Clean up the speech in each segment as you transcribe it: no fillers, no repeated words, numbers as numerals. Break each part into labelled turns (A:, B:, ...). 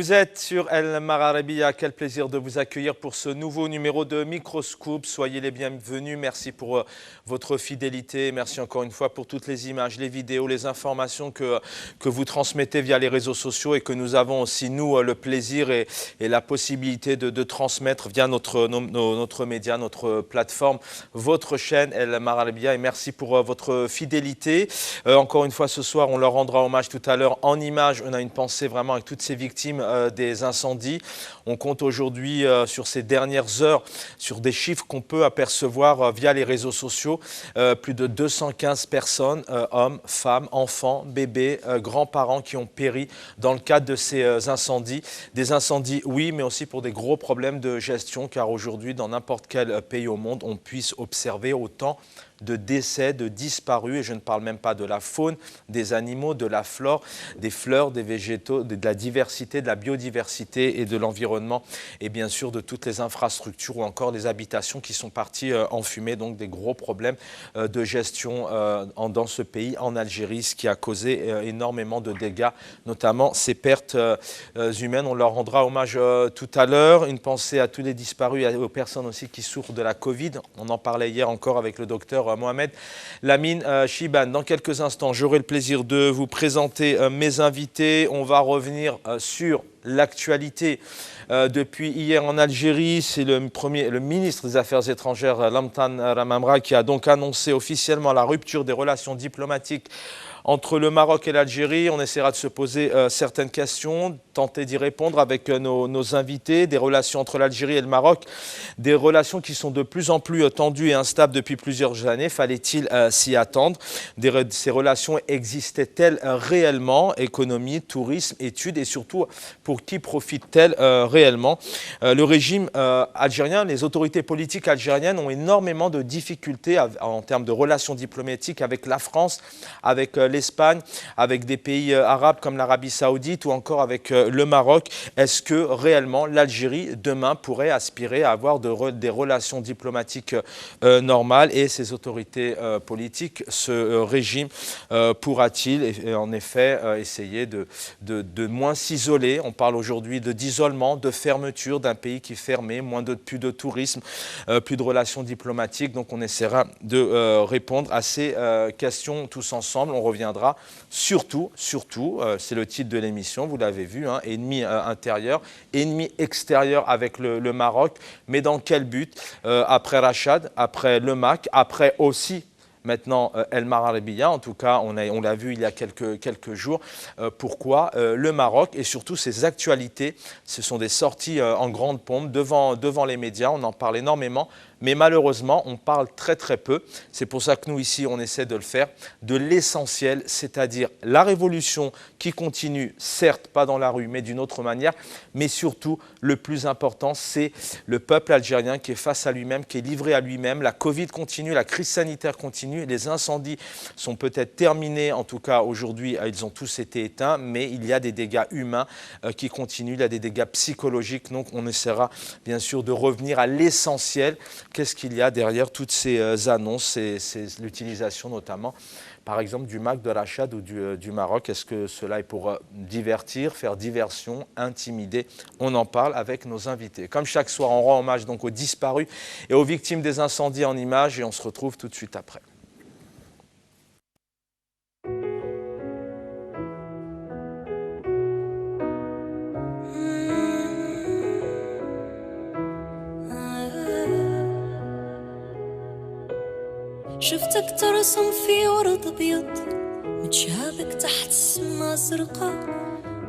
A: Vous êtes sur El Mararabia, quel plaisir de vous accueillir pour ce nouveau numéro de Microscoop. Soyez les bienvenus, merci pour votre fidélité, merci encore une fois pour toutes les images, les vidéos, les informations que vous transmettez via les réseaux sociaux et que nous avons aussi, nous, le plaisir et la possibilité de transmettre via notre média, notre plateforme, votre chaîne El Mararabia, et merci pour votre fidélité. Encore une fois, ce soir, on leur rendra hommage tout à l'heure en images. On a une pensée vraiment avec toutes ces victimes des incendies. On compte aujourd'hui sur ces dernières heures sur des chiffres qu'on peut apercevoir via les réseaux sociaux. Plus de 215 personnes, hommes, femmes, enfants, bébés, grands-parents qui ont péri dans le cadre de ces incendies. Des incendies, oui, mais aussi pour des gros problèmes de gestion, car aujourd'hui, dans n'importe quel pays au monde, on puisse observer autant de décès, de disparus, et je ne parle même pas de la faune, des animaux, de la flore, des fleurs, des végétaux, de la diversité, de la biodiversité et de l'environnement, et bien sûr de toutes les infrastructures ou encore des habitations qui sont parties en fumée, donc des gros problèmes de gestion dans ce pays, en Algérie, ce qui a causé énormément de dégâts, notamment ces pertes humaines. On leur rendra hommage tout à l'heure. Une pensée à tous les disparus et aux personnes aussi qui souffrent de la Covid. On en parlait hier encore avec le docteur Mohamed Lamine Chiban. Dans quelques instants, j'aurai le plaisir de vous présenter mes invités. On va revenir sur l'actualité. Depuis hier en Algérie, c'est le ministre des Affaires étrangères, Lamtan Ramamra, qui a donc annoncé officiellement la rupture des relations diplomatiques entre le Maroc et l'Algérie. On essaiera de se poser certaines questions, tenter d'y répondre avec nos invités. Des relations entre l'Algérie et le Maroc, des relations qui sont de plus en plus tendues et instables depuis plusieurs années. Fallait-il s'y attendre? Ces relations existaient-elles réellement? Économie, tourisme, études, et surtout, pour qui profitent-elles réellement? Le régime algérien, les autorités politiques algériennes ont énormément de difficultés en termes de relations diplomatiques avec la France, avec l'Espagne, avec des pays arabes comme l'Arabie Saoudite ou encore avec le Maroc. Est-ce que réellement l'Algérie demain pourrait aspirer à avoir des relations diplomatiques normales, et ces autorités politiques, ce régime pourra-t-il en effet essayer de moins s'isoler? On parle aujourd'hui d'isolement, de fermeture d'un pays qui fermait, plus de tourisme, plus de relations diplomatiques. Donc on essaiera de répondre à ces questions tous ensemble. On reviendra surtout, c'est le titre de l'émission, vous l'avez vu, hein, ennemi intérieur, ennemi extérieur avec le Maroc, mais dans quel but? Après Rachad, après le MAC, après aussi maintenant El Mararabia, en tout cas on l'a vu il y a quelques jours. Pourquoi le Maroc et surtout ses actualités? Ce sont des sorties en grande pompe devant les médias, on en parle énormément, mais malheureusement on parle très peu. C'est pour ça que nous ici on essaie de le faire, de l'essentiel, c'est-à-dire la révolution qui continue, certes pas dans la rue mais d'une autre manière, mais surtout le plus important, c'est le peuple algérien qui est face à lui-même, qui est livré à lui-même. La Covid continue, la crise sanitaire continue, les incendies sont peut-être terminés, en tout cas aujourd'hui ils ont tous été éteints, mais il y a des dégâts humains qui continuent, il y a des dégâts psychologiques. Donc on essaiera bien sûr de revenir à l'essentiel. Qu'est-ce qu'il y a derrière toutes ces annonces, l'utilisation notamment, par exemple, du MAC de Rachad ou du Maroc? Est-ce que cela est pour divertir, faire diversion, intimider? On en parle avec nos invités. Comme chaque soir, on rend hommage donc aux disparus et aux victimes des incendies en images, et on se retrouve tout de suite après.
B: شفتك ترسم في ورد ابيض متشابك تحت السما زرقاء.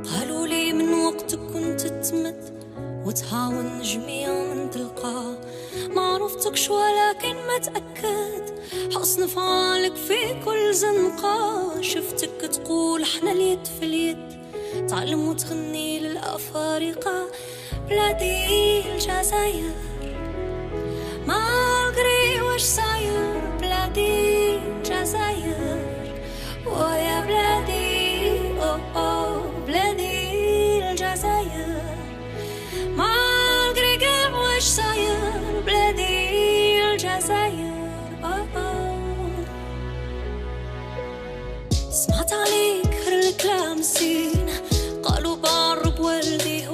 B: قالوا لي من وقتك كنت تمد وتهاون نجمية من تلقاه. ما عرفتكش ولكن متأكد حسن فعالك في كل زنقة. شفتك تقول احنا اليد في اليد تعلم وتغني للأفارقة. بلادي الجزائر ما أدري وش صاير. بلادي الجزائر ويا بلادي بلادي الجزائر ما أدري كاع وش صاير. بلادي الجزائر سمعت عليك هالكلام الزين قالوا بعرب والدي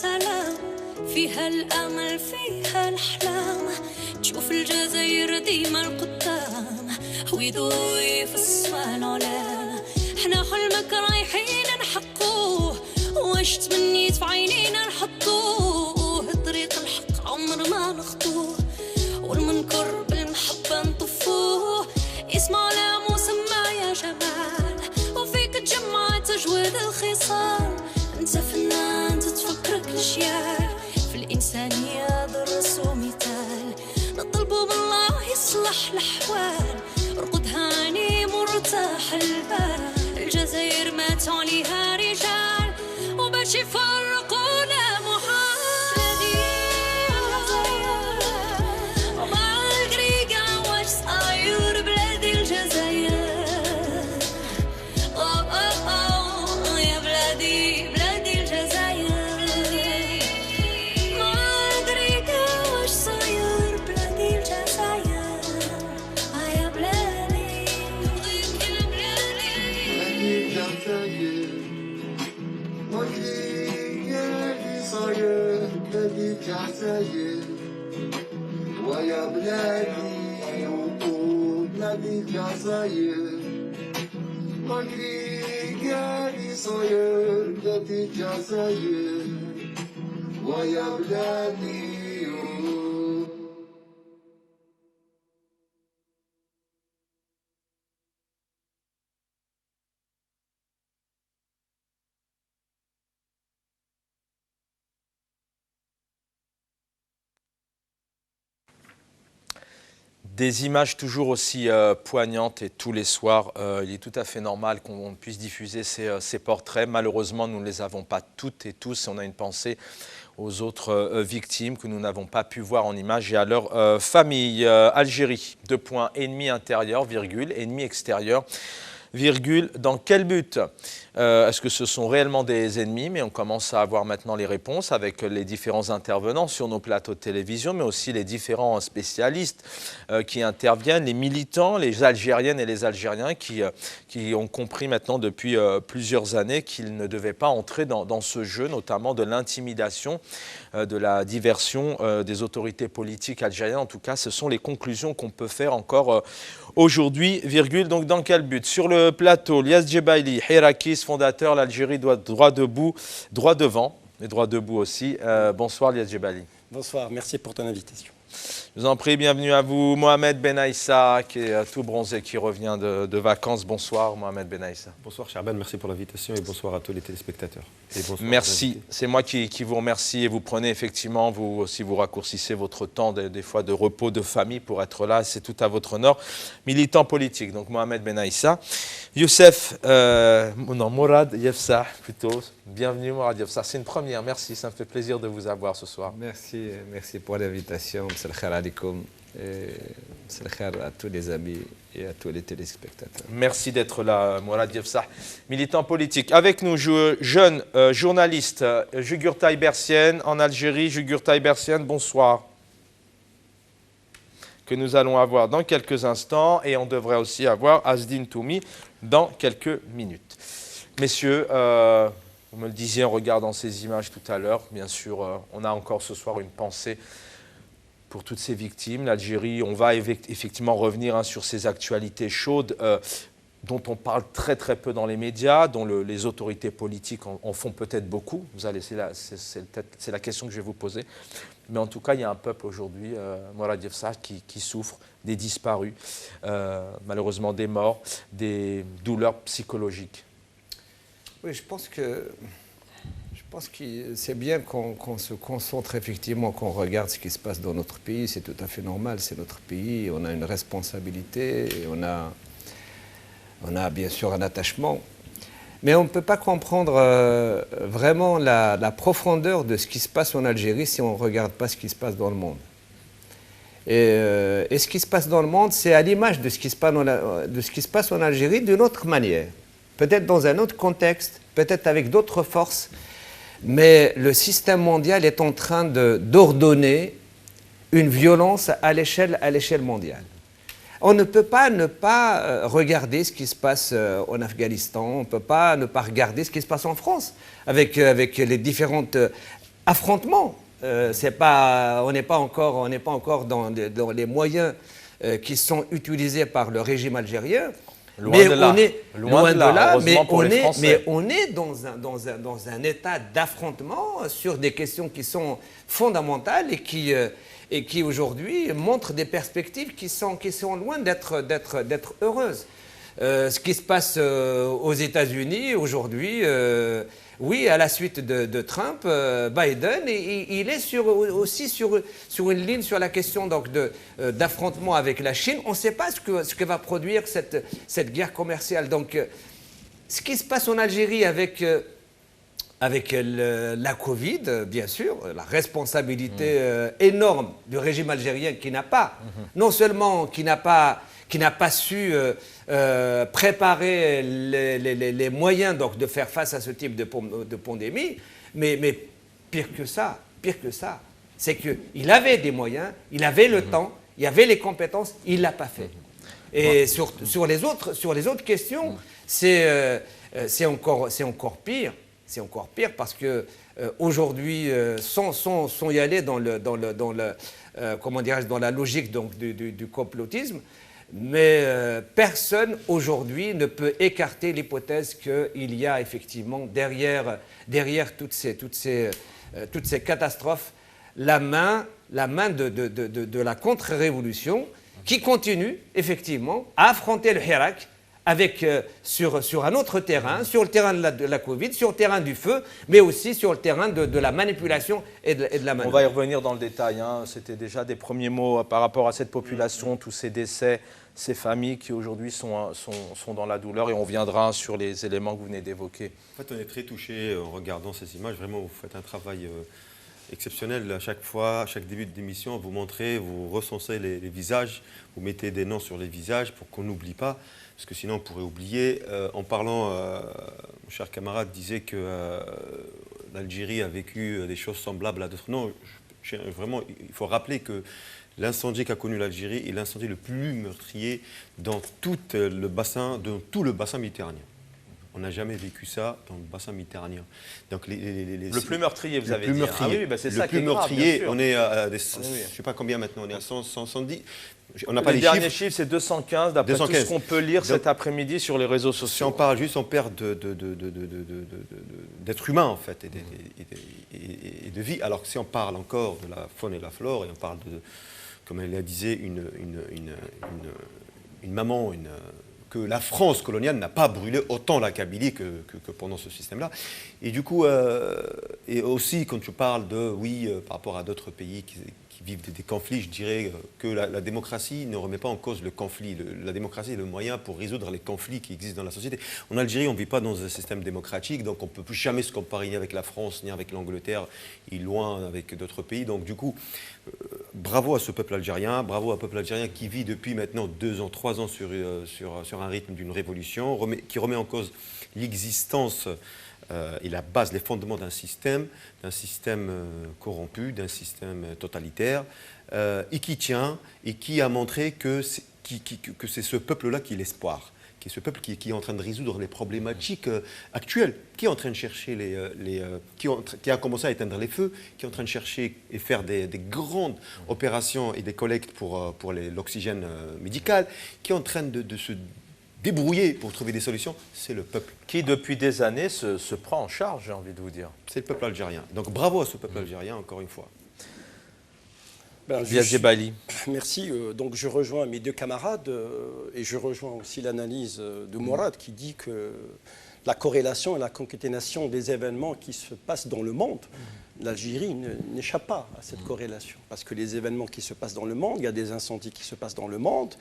B: سلام فيها الأمل فيها الأحلام تشوف الجزائر ديما القدام ويضوي في السما العلام احنا حلمك رايحين نحقوه واش تمنيت في عينينا نحطوه طريق الحق عمر ما نخطوه والمنكر بالمحبة نطفوه اسمع لا مسمى يا جمال وفيك تجمع تجويد الخصال انت فنان تتفكرك الاشياء في الانسانيه درس ومثال نطلبوا من الله يصلح الاحوال رقد هاني مرتاح البال الجزائر مات عليها رجال وباش يفرقونا محال ومع القريقه واش صاير بلادي الجزائر يا بلادي بلادي الجزائر مع القريقه واش صاير بلادي الجزائر يا بلادي يا بلادي
C: الجزائر واللي صاير بلادي الجزائر ويا بلادي وقود بلادي الجزائر واللي صاير بلادي الجزائر ويا بلادي
A: Des images toujours aussi poignantes et tous les soirs, il est tout à fait normal qu'on puisse diffuser ces portraits. Malheureusement, nous ne les avons pas toutes et tous. On a une pensée aux autres victimes que nous n'avons pas pu voir en images et à leur famille. Algérie, 2 points, ennemi intérieur, virgule, ennemi extérieur, virgule, dans quel but? Est-ce que ce sont réellement des ennemis? Mais on commence à avoir maintenant les réponses avec les différents intervenants sur nos plateaux de télévision, mais aussi les différents spécialistes qui interviennent, les militants, les Algériennes et les Algériens qui ont compris maintenant depuis plusieurs années qu'ils ne devaient pas entrer dans ce jeu, notamment de l'intimidation, de la diversion des autorités politiques algériennes. En tout cas, ce sont les conclusions qu'on peut faire encore aujourd'hui, virgule. Donc, dans quel but? Sur le plateau, Lias Djebaili, Hirakis, fondateur, l'Algérie doit droit debout, droit devant, et droit debout aussi. Bonsoir Lias Djebaili.
D: Bonsoir, merci pour ton invitation.
A: Je vous en prie, bienvenue à vous. Mohamed Ben Aïssa, qui est tout bronzé, qui revient de vacances. Bonsoir Mohamed Ben Aïssa.
E: Bonsoir Charban, merci pour l'invitation et bonsoir à tous les téléspectateurs. Et
A: merci, c'est moi qui vous remercie et vous prenez effectivement, vous aussi vous raccourcissez votre temps des fois de repos, de famille pour être là, c'est tout à votre honneur. Militant politique, donc Mohamed Ben Aïssa. Youssef, non, Mourad Yefsah plutôt, bienvenue Mourad Yefsah, c'est une première, merci, ça me fait plaisir de vous avoir ce soir.
F: Merci pour l'invitation, c'est le khair alaikum, c'est le khair à tous les amis et à tous les téléspectateurs.
A: Merci d'être là Mourad Yefsah, militant politique. Avec nous, jeune journaliste, Jugurtay Bersienne en Algérie. Jugurtay Bersienne, bonsoir. Que nous allons avoir dans quelques instants et on devrait aussi avoir Asdine Toumi dans quelques minutes. Messieurs, vous me le disiez en regardant ces images tout à l'heure, bien sûr, on a encore ce soir une pensée pour toutes ces victimes. L'Algérie, on va effectivement revenir sur ces actualités chaudes dont on parle très très peu dans les médias, dont les autorités politiques en font peut-être beaucoup. C'est la question que je vais vous poser. Mais en tout cas, il y a un peuple aujourd'hui, Mourad Yefsah, qui souffre, des disparus, malheureusement des morts, des douleurs psychologiques.
F: Oui, je pense que c'est bien qu'on se concentre effectivement, qu'on regarde ce qui se passe dans notre pays. C'est tout à fait normal, c'est notre pays, on a une responsabilité, et on a bien sûr un attachement. Mais on ne peut pas comprendre vraiment la profondeur de ce qui se passe en Algérie si on ne regarde pas ce qui se passe dans le monde. Et ce qui se passe dans le monde, c'est à l'image de ce qui se passe en Algérie d'une autre manière. Peut-être dans un autre contexte, peut-être avec d'autres forces, mais le système mondial est en train d'ordonner une violence à l'échelle mondiale. On ne peut pas ne pas regarder ce qui se passe en Afghanistan, on ne peut pas ne pas regarder ce qui se passe en France, avec les différentes affrontement. On n'est pas encore dans les moyens qui sont utilisés par le régime algérien.
A: Loin de là. Loin de là, heureusement pour les Français.
F: Mais on est dans un état d'affrontement sur des questions qui sont fondamentales et qui aujourd'hui montrent des perspectives qui sont loin d'être heureuses. Ce qui se passe aux États-Unis aujourd'hui, oui, à la suite de Trump, Biden, il est aussi sur une ligne sur la question d'affrontement avec la Chine. On ne sait pas ce que va produire cette guerre commerciale. Donc, ce qui se passe en Algérie avec la Covid, bien sûr, la responsabilité énorme du régime algérien qui n'a pas, non seulement qui n'a pas su préparer les moyens de faire face à ce type de pandémie, mais pire que ça, c'est qu'il avait des moyens, il avait le temps, il avait les compétences, il ne l'a pas fait. Et sur les autres questions, c'est encore pire. C'est encore pire parce que aujourd'hui, sans y aller dans la logique du complotisme, mais personne aujourd'hui ne peut écarter l'hypothèse qu'il y a effectivement derrière toutes ces catastrophes la main de la contre-révolution qui continue effectivement à affronter le Hirak sur un autre terrain, sur le terrain de la Covid, sur le terrain du feu, mais aussi sur le terrain de la manipulation et de la manœuvre.
A: On va y revenir dans le détail. C'était déjà des premiers mots par rapport à cette population, tous ces décès, ces familles qui aujourd'hui sont dans la douleur. Et on viendra sur les éléments que vous venez d'évoquer.
E: En fait, on est très touché en regardant ces images. Vraiment, vous faites un travail exceptionnel à chaque fois, à chaque début d'émission. Vous montrez, vous recensez les visages, vous mettez des noms sur les visages pour qu'on n'oublie pas. Parce que sinon, on pourrait oublier. En parlant, mon cher camarade disait que l'Algérie a vécu des choses semblables à d'autres. Non, vraiment, il faut rappeler que l'incendie qu'a connu l'Algérie est l'incendie le plus meurtrier dans tout le bassin méditerranéen. On n'a jamais vécu ça dans le bassin méditerranéen. Donc
A: le plus meurtrier, vous avez dit.
E: Meurtrier.
A: Ah oui, c'est ça qui est grave,
E: meurtrier,
A: bien sûr.
E: on est à je ne sais pas combien maintenant, on est à 110. On n'a pas
A: les derniers chiffres, c'est 215, d'après tout ce qu'on peut lire cet après-midi sur les réseaux sociaux.
E: Si on parle juste, on perd d'êtres humains, en fait, et de vie. Alors que si on parle encore de la faune et la flore, et on parle de, comme elle disait, une maman, que la France coloniale n'a pas brûlé autant la Kabylie que pendant ce système-là. Et du coup, et aussi quand je parle par rapport à d'autres pays qui vivent des conflits, je dirais que la démocratie ne remet pas en cause le conflit. La démocratie est le moyen pour résoudre les conflits qui existent dans la société. En Algérie, on ne vit pas dans un système démocratique, donc on ne peut plus jamais se comparer ni avec la France, ni avec l'Angleterre, et loin avec d'autres pays. Donc du coup, bravo à ce peuple algérien, bravo à un peuple algérien qui vit depuis maintenant 2 ans, 3 ans sur un rythme d'une révolution, qui remet en cause l'existence et la base, les fondements d'un système corrompu, d'un système totalitaire, et qui tient, et qui a montré que c'est ce peuple-là qui est l'espoir, qui est ce peuple qui est en train de résoudre les problématiques actuelles, qui est en train de chercher qui a commencé à éteindre les feux, qui est en train de chercher et faire des grandes opérations et des collectes pour l'oxygène médical, qui est en train de se débrouiller pour trouver des solutions, c'est le peuple.
A: Qui, depuis des années, se prend en charge, j'ai envie de vous dire.
E: C'est le peuple algérien. Donc bravo à ce peuple algérien, encore une fois.
A: Bali.
D: Merci. Donc je rejoins mes 2 camarades et je rejoins aussi l'analyse de Mourad qui dit que la corrélation et la concaténation des événements qui se passent dans le monde, l'Algérie n'échappe pas à cette corrélation. Parce que les événements qui se passent dans le monde, il y a des incendies qui se passent dans le monde,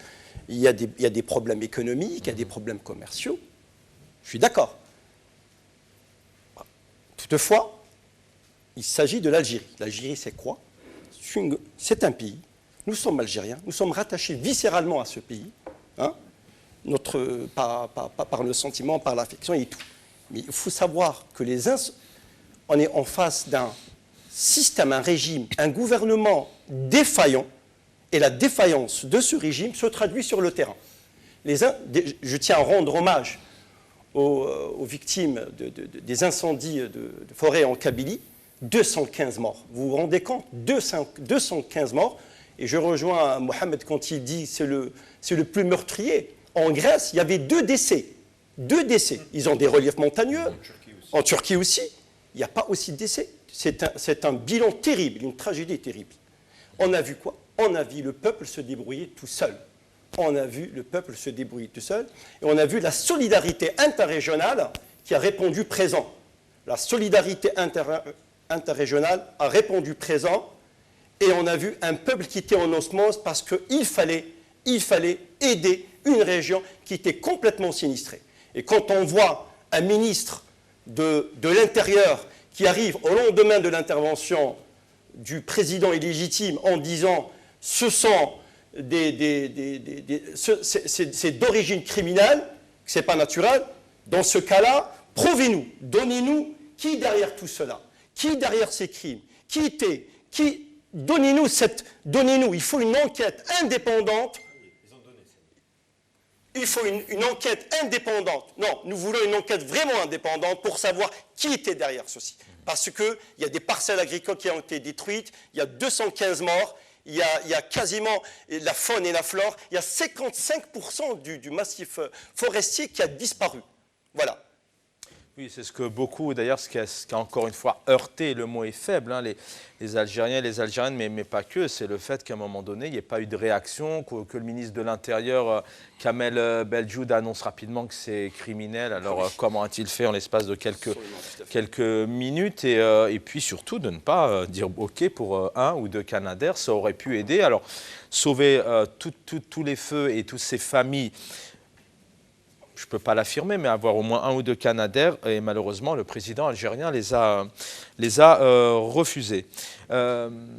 D: il y a des problèmes économiques, il y a des problèmes commerciaux. Je suis d'accord. Toutefois, il s'agit de l'Algérie. L'Algérie, c'est quoi? C'est un pays. Nous sommes Algériens. Nous sommes rattachés viscéralement à ce pays. Par le sentiment, par l'affection et tout. Mais il faut savoir que on est en face d'un système, un régime, un gouvernement défaillant, et la défaillance de ce régime se traduit sur le terrain. Je tiens à rendre hommage aux victimes des incendies de forêt en Kabylie. 215 morts. Vous vous rendez compte? 215 morts. Et je rejoins Mohamed quand il dit c'est le plus meurtrier. En Grèce, il y avait 2 décès. 2 décès. Ils ont des reliefs montagneux. En Turquie aussi. Il n'y a pas aussi de décès. C'est un bilan terrible, une tragédie terrible. On a vu quoi? On a vu le peuple se débrouiller tout seul. On a vu le peuple se débrouiller tout seul. Et on a vu la solidarité interrégionale qui a répondu présent. La solidarité interrégionale a répondu présent. Et on a vu un peuple qui était en osmose parce qu'il fallait aider une région qui était complètement sinistrée. Et quand on voit un ministre de l'Intérieur qui arrive au lendemain de l'intervention du président illégitime en disant « ce sont c'est d'origine criminelle, que ce n'est pas naturel », dans ce cas-là, prouvez-nous, donnez-nous qui derrière tout cela, qui derrière ces crimes, qui était, donnez-nous, il faut une enquête indépendante. Il faut une enquête indépendante. Non, nous voulons une enquête vraiment indépendante pour savoir qui était derrière ceci. Parce qu'il y a des parcelles agricoles qui ont été détruites, il y a 215 morts, il y a quasiment la faune et la flore, il y a 55% du massif forestier qui a disparu. Voilà.
A: Oui, c'est ce que beaucoup, d'ailleurs, ce qui a encore une fois heurté, le mot est faible, hein, les Algériens et les Algériennes, mais pas que, c'est le fait qu'à un moment donné, il n'y ait pas eu de réaction, que le ministre de l'Intérieur, Kamel Beldjoud, annonce rapidement que c'est criminel. Alors, comment a-t-il fait en l'espace de quelques minutes et puis surtout de ne pas dire OK pour 1 ou 2 Canadair, ça aurait pu aider. Alors, sauver tous les feux et toutes ces familles, je ne peux pas l'affirmer, mais avoir au moins 1 ou 2 Canadair, et malheureusement, le président algérien les a refusés.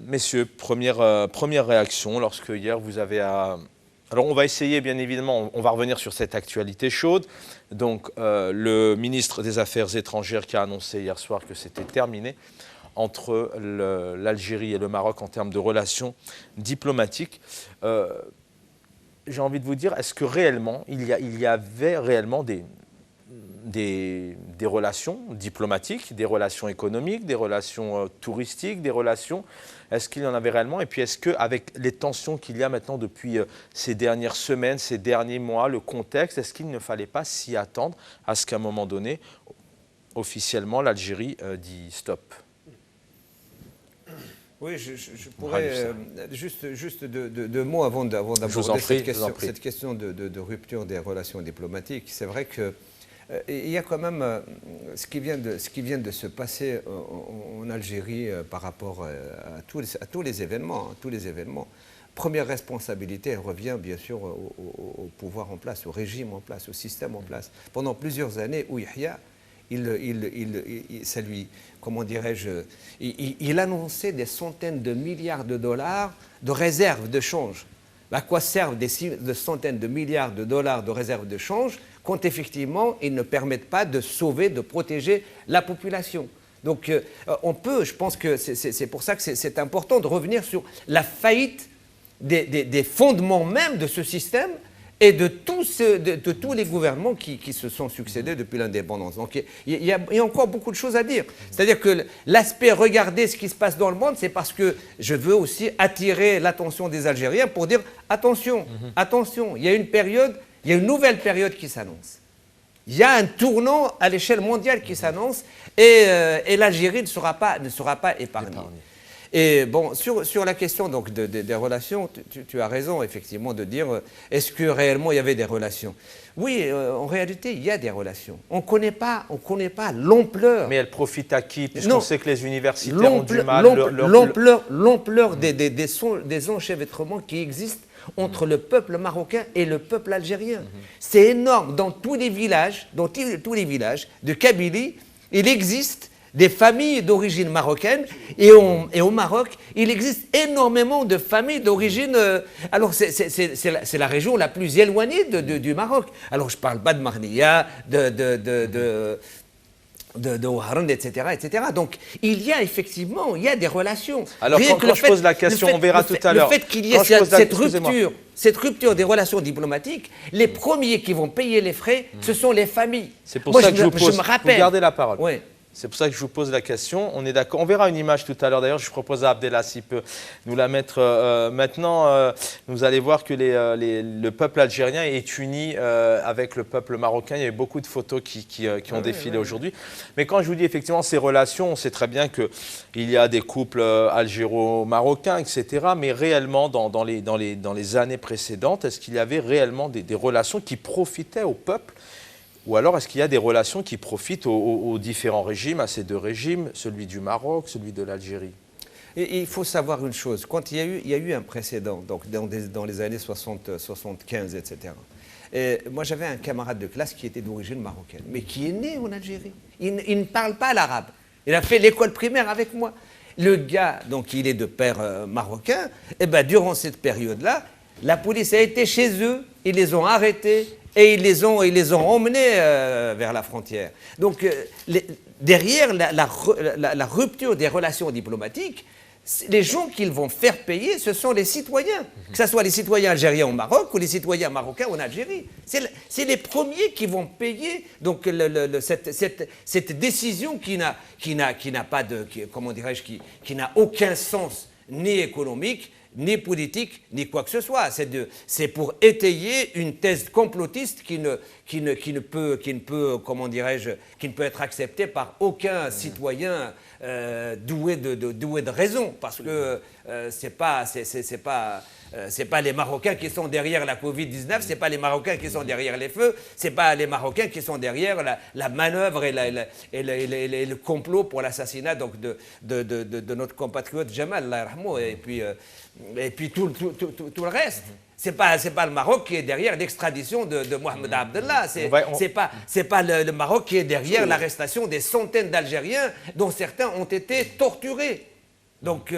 A: Messieurs, première réaction, lorsque hier vous avez Alors on va essayer, bien évidemment, on va revenir sur cette actualité chaude. Donc le ministre des Affaires étrangères qui a annoncé hier soir que c'était terminé entre l'Algérie et le Maroc en termes de relations diplomatiques. J'ai envie de vous dire, est-ce que réellement, il y avait réellement des relations diplomatiques, des relations économiques, des relations touristiques, des relations, est-ce qu'il y en avait réellement? Et puis est-ce qu'avec les tensions qu'il y a maintenant depuis ces dernières semaines, ces derniers mois, le contexte, est-ce qu'il ne fallait pas s'y attendre à ce qu'à un moment donné, officiellement, l'Algérie dit stop?
F: Oui, je pourrais juste deux mots avant d'aborder cette question de rupture des relations diplomatiques. C'est vrai que il y a quand même ce qui vient de se passer en Algérie par rapport à tous les événements. Première responsabilité, elle revient bien sûr au pouvoir en place, au régime en place, au système en place. Pendant plusieurs années, Yahya, ça lui, comment dirais-je, il annonçait des centaines de milliards de dollars de réserves de change. À quoi servent des centaines de milliards de dollars de réserves de change quand effectivement ils ne permettent pas de sauver, de protéger la population? Donc je pense que c'est pour ça que c'est important de revenir sur la faillite des fondements même de ce système et de tous les gouvernements qui se sont succédés depuis l'indépendance. Donc il y a encore beaucoup de choses à dire. C'est-à-dire que l'aspect regarder ce qui se passe dans le monde, c'est parce que je veux aussi attirer l'attention des Algériens pour dire attention, attention, il y a une nouvelle période qui s'annonce. Il y a un tournant à l'échelle mondiale qui s'annonce et l'Algérie ne sera pas épargnée. Et bon, sur la question donc, des relations, tu as raison effectivement de dire est-ce que réellement il y avait des relations? Oui, en réalité, il y a des relations. On ne connaît pas l'ampleur.
A: Mais elles profitent à qui? Puisqu'on sait que les universitaires ont du mal.
F: L'ampleur des enchevêtrements qui existent entre le peuple marocain et le peuple algérien. C'est énorme. Dans tous les villages de Kabylie, il existe des familles d'origine marocaine et au Maroc, il existe énormément de familles d'origine... alors, c'est la région la plus éloignée du Maroc. Alors, je ne parle pas de Marnia, de Ouaran, etc., etc. Donc, il y a effectivement des relations.
A: Alors, quand je pose la question, on verra tout à l'heure.
F: Le fait qu'il y ait cette rupture des relations diplomatiques, les premiers qui vont payer les frais, ce sont les familles.
A: C'est pour ça que je vous pose.
F: Je me rappelle,
A: vous gardez la parole.
F: Ouais.
A: C'est pour ça que je vous pose la question. On est d'accord. On verra une image tout à l'heure. D'ailleurs, je propose à Abdellah s'il peut nous la mettre maintenant. Vous allez voir que le peuple algérien est uni avec le peuple marocain. Il y a eu beaucoup de photos qui ont défilé aujourd'hui. Mais quand je vous dis effectivement ces relations, on sait très bien qu'il y a des couples algéro-marocains, etc. Mais réellement, dans les années précédentes, est-ce qu'il y avait réellement des relations qui profitaient au peuple? Ou alors, est-ce qu'il y a des relations qui profitent aux différents régimes, à ces deux régimes, celui du Maroc, celui de l'Algérie?
F: Et il faut savoir une chose, quand il y a eu un précédent, donc dans les années 60, 75, etc. Et moi, j'avais un camarade de classe qui était d'origine marocaine, mais qui est né en Algérie. Il ne parle pas l'arabe. Il a fait l'école primaire avec moi. Le gars, donc il est de père marocain, et ben, durant cette période-là, la police a été chez eux, ils les ont arrêtés, et ils les ont emmenés vers la frontière. Donc, derrière la rupture des relations diplomatiques, les gens qu'ils vont faire payer, ce sont les citoyens. Que ce soit les citoyens algériens au Maroc ou les citoyens marocains en Algérie. C'est les premiers qui vont payer donc, cette décision qui n'a pas de, comment dirais-je, qui n'a aucun sens ni économique, ni politique, ni quoi que ce soit. C'est pour étayer une thèse complotiste qui ne peut, comment dirais-je, qui ne peut être acceptée par aucun citoyen doué de raison, parce que c'est pas les Marocains qui sont derrière la Covid-19, c'est pas les Marocains qui sont derrière les feux, c'est pas les Marocains qui sont derrière la manœuvre et le complot pour l'assassinat donc de notre compatriote Jamal, Allah yarhamou, et puis tout le reste. C'est pas le Maroc qui est derrière l'extradition de Mohamed Abdallah. C'est pas le Maroc qui est derrière l'arrestation des centaines d'Algériens dont certains ont été torturés. Donc,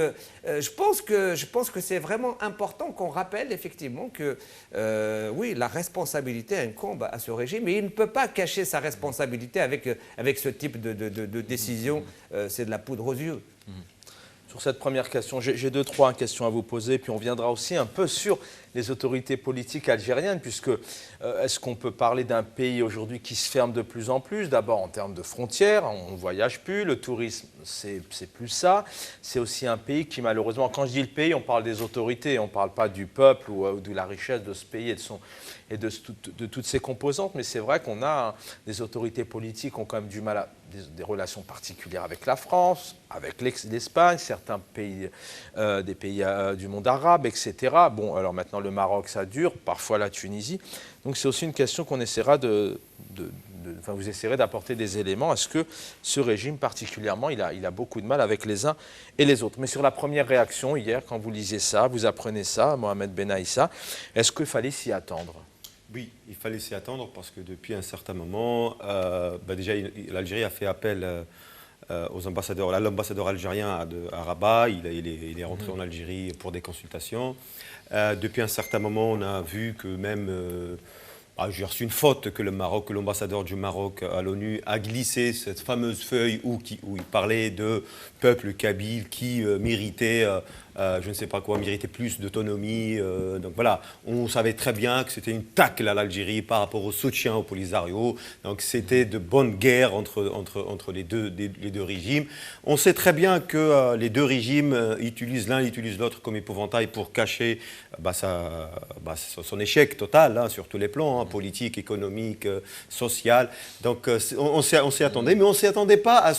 F: je pense que c'est vraiment important qu'on rappelle effectivement que, oui, la responsabilité incombe à ce régime, et il ne peut pas cacher sa responsabilité avec ce type de décision. C'est de la poudre aux yeux.
A: Sur cette première question, j'ai trois questions à vous poser, puis on viendra aussi un peu sur les autorités politiques algériennes, puisque est-ce qu'on peut parler d'un pays aujourd'hui qui se ferme de plus en plus? D'abord en termes de frontières, on ne voyage plus, le tourisme, c'est plus ça. C'est aussi un pays qui malheureusement, quand je dis le pays, on parle des autorités, on ne parle pas du peuple ou de la richesse de ce pays et de toutes ses composantes, mais c'est vrai qu'on a des autorités politiques qui ont quand même du mal à des relations particulières avec la France, avec l'Espagne, certains pays, des pays du monde arabe, etc. Bon, alors maintenant le Maroc, ça dure, parfois la Tunisie. Donc c'est aussi une question qu'on essaiera enfin, vous essaierez d'apporter des éléments. Est-ce que ce régime particulièrement, il a beaucoup de mal avec les uns et les autres? Mais sur la première réaction hier, quand vous lisiez ça, vous apprenez ça, Mohamed Ben Aïssa, est-ce qu'il fallait s'y attendre?
E: Oui, il fallait s'y attendre parce que depuis un certain moment, déjà l'Algérie a fait appel aux ambassadeurs, à l'ambassadeur algérien à Rabat, il est rentré en Algérie pour des consultations. Depuis un certain moment, on a vu que même, j'ai reçu une faute que l'ambassadeur du Maroc à l'ONU a glissé cette fameuse feuille où il parlait de peuple kabyle qui méritait, je ne sais pas quoi, méritait plus d'autonomie. Donc voilà, on savait très bien que c'était une tacle à l'Algérie par rapport au soutien au Polisario. Donc c'était de bonne guerre entre les deux régimes. On sait très bien que les deux régimes l'un utilise l'autre comme épouvantail pour cacher son échec total hein, sur tous les plans, hein, politique, économique, social. Donc on s'y attendait, mais on ne s'y attendait pas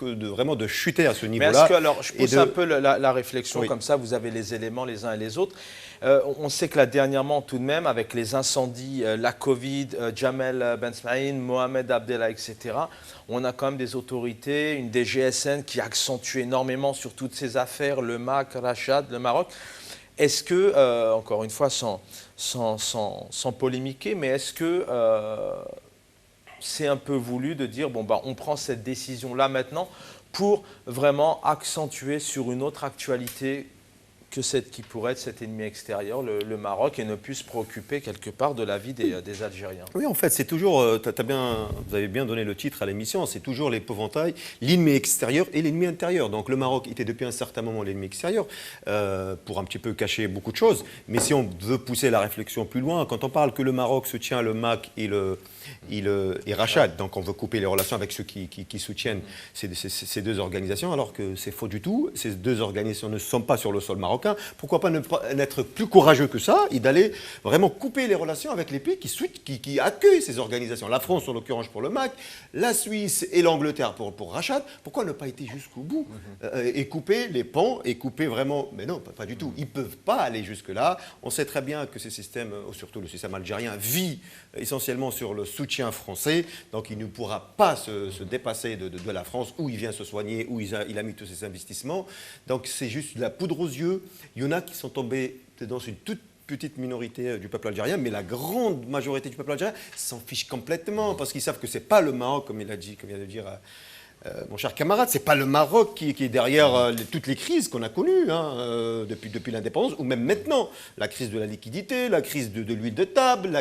E: vraiment de chuter à ce niveau-là.
A: Mais est-ce que, alors, je pousse un peu la réflexion, oui. Comme ça vous avez les éléments les uns et les autres. On sait que là, dernièrement, tout de même, avec les incendies, la Covid, Jamel Ben Smaïn, Mohamed Abdallah, etc., on a quand même des autorités, une DGSN qui accentue énormément sur toutes ces affaires, le MAC, Rachad, le Maroc. Est-ce que, encore une fois, sans polémiquer, mais est-ce que c'est un peu voulu de dire, bon, on prend cette décision-là maintenant pour vraiment accentuer sur une autre actualité qui pourrait être cet ennemi extérieur, le Maroc, et ne puisse se préoccuper quelque part de la vie des Algériens.
E: Oui, en fait, c'est toujours, vous avez bien donné le titre à l'émission, c'est toujours l'épouvantail, l'ennemi extérieur et l'ennemi intérieur. Donc le Maroc était depuis un certain moment l'ennemi extérieur, pour un petit peu cacher beaucoup de choses. Mais si on veut pousser la réflexion plus loin, quand on parle que le Maroc soutient le MAC et Rachad, donc on veut couper les relations avec ceux qui soutiennent ces deux organisations, alors que c'est faux du tout. Ces deux organisations ne sont pas sur le sol marocain. Pourquoi pas être plus courageux que ça et d'aller vraiment couper les relations avec les pays qui accueillent ces organisations. La France, en l'occurrence, pour le MAC, la Suisse et l'Angleterre pour Rachad. Pourquoi ne pas être jusqu'au bout et couper les ponts et couper vraiment... Mais non, pas du tout. Ils ne peuvent pas aller jusque-là. On sait très bien que ces systèmes, surtout le système algérien, vit essentiellement sur le soutien français. Donc il ne pourra pas se dépasser de la France, où il vient se soigner, où il a mis tous ses investissements. Donc c'est juste de la poudre aux yeux. Il y en a qui sont tombés dans une toute petite minorité du peuple algérien, mais la grande majorité du peuple algérien s'en fiche complètement, parce qu'ils savent que ce n'est pas le Maroc, comme vient de dire mon cher camarade, ce n'est pas le Maroc qui est derrière toutes les crises qu'on a connues depuis l'indépendance, ou même maintenant. La crise de la liquidité, la crise de l'huile de table,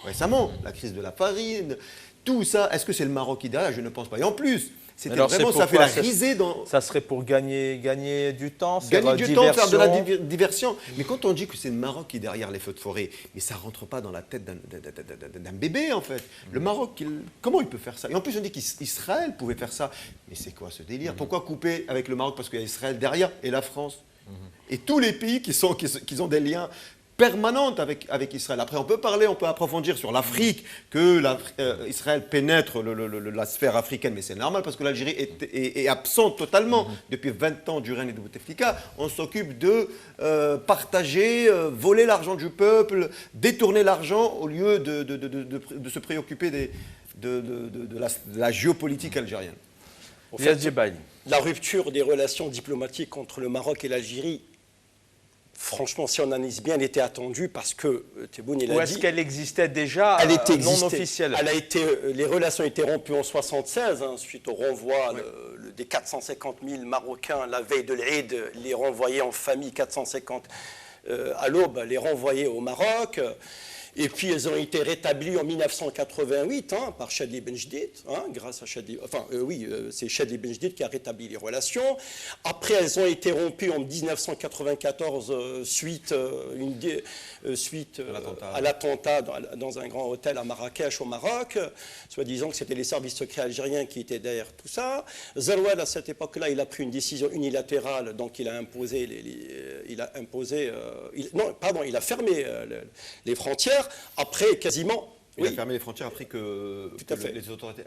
E: récemment, la crise de la farine, tout ça. Est-ce que c'est le Maroc qui est derrière? Je ne pense pas. Et en plus, ça fait la risée dans...
A: Ça serait pour gagner du temps,
E: faire de la diversion. Mais quand on dit que c'est le Maroc qui est derrière les feux de forêt, mais ça ne rentre pas dans la tête d'un bébé, en fait. Le Maroc, comment il peut faire ça? Et en plus, on dit qu'Israël pouvait faire ça. Mais c'est quoi ce délire? Pourquoi couper avec le Maroc? Parce qu'il y a Israël derrière et la France. Et tous les pays qui ont des liens permanents avec Israël. Après, on peut approfondir sur l'Afrique, que Israël pénètre la sphère africaine, mais c'est normal parce que l'Algérie est absente totalement. Depuis 20 ans du règne de Bouteflika, on s'occupe de partager, voler l'argent du peuple, détourner l'argent au lieu de se préoccuper de la géopolitique algérienne.
D: En fait, la rupture des relations diplomatiques entre le Maroc et l'Algérie, franchement, si on analyse bien, elle était attendue parce que Tebboune, il a dit...
A: Ou est-ce qu'elle existait déjà non officielle?
D: Les relations étaient rompues en 1976, suite au renvoi des 450 000 Marocains la veille de l'Eid, les renvoyer en famille, 450 à l'aube, les renvoyer au Maroc. Et puis, elles ont été rétablies en 1988 par Chadli Benjedid, grâce à Chadli... c'est Chadli Benjedid qui a rétabli les relations. Après, elles ont été rompues en 1994 suite à l'attentat dans un grand hôtel à Marrakech, au Maroc, soi-disant que c'était les services secrets algériens qui étaient derrière tout ça. Zerouel, à cette époque-là, il a pris une décision unilatérale, donc il a imposé... il a fermé les frontières. Après, quasiment...
E: Il a fermé les frontières après que les autorités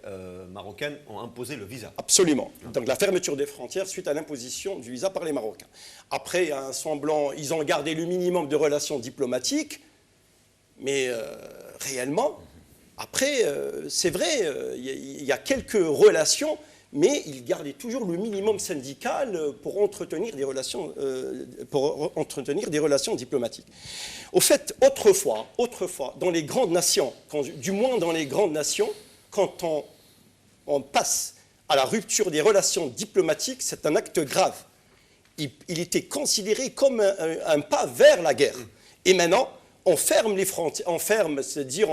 E: marocaines ont imposé le visa.
D: Absolument. Donc la fermeture des frontières suite à l'imposition du visa par les Marocains. Après, il y a un semblant... Ils ont gardé le minimum de relations diplomatiques, mais réellement, après, c'est vrai, il y a quelques relations, mais ils gardaient toujours le minimum syndical pour entretenir des relations diplomatiques. Au fait, autrefois, dans les grandes nations, du moins dans les grandes nations, quand on passe à la rupture des relations diplomatiques, c'est un acte grave. Il était considéré comme un pas vers la guerre. Et maintenant, on ferme les frontières, c'est-à-dire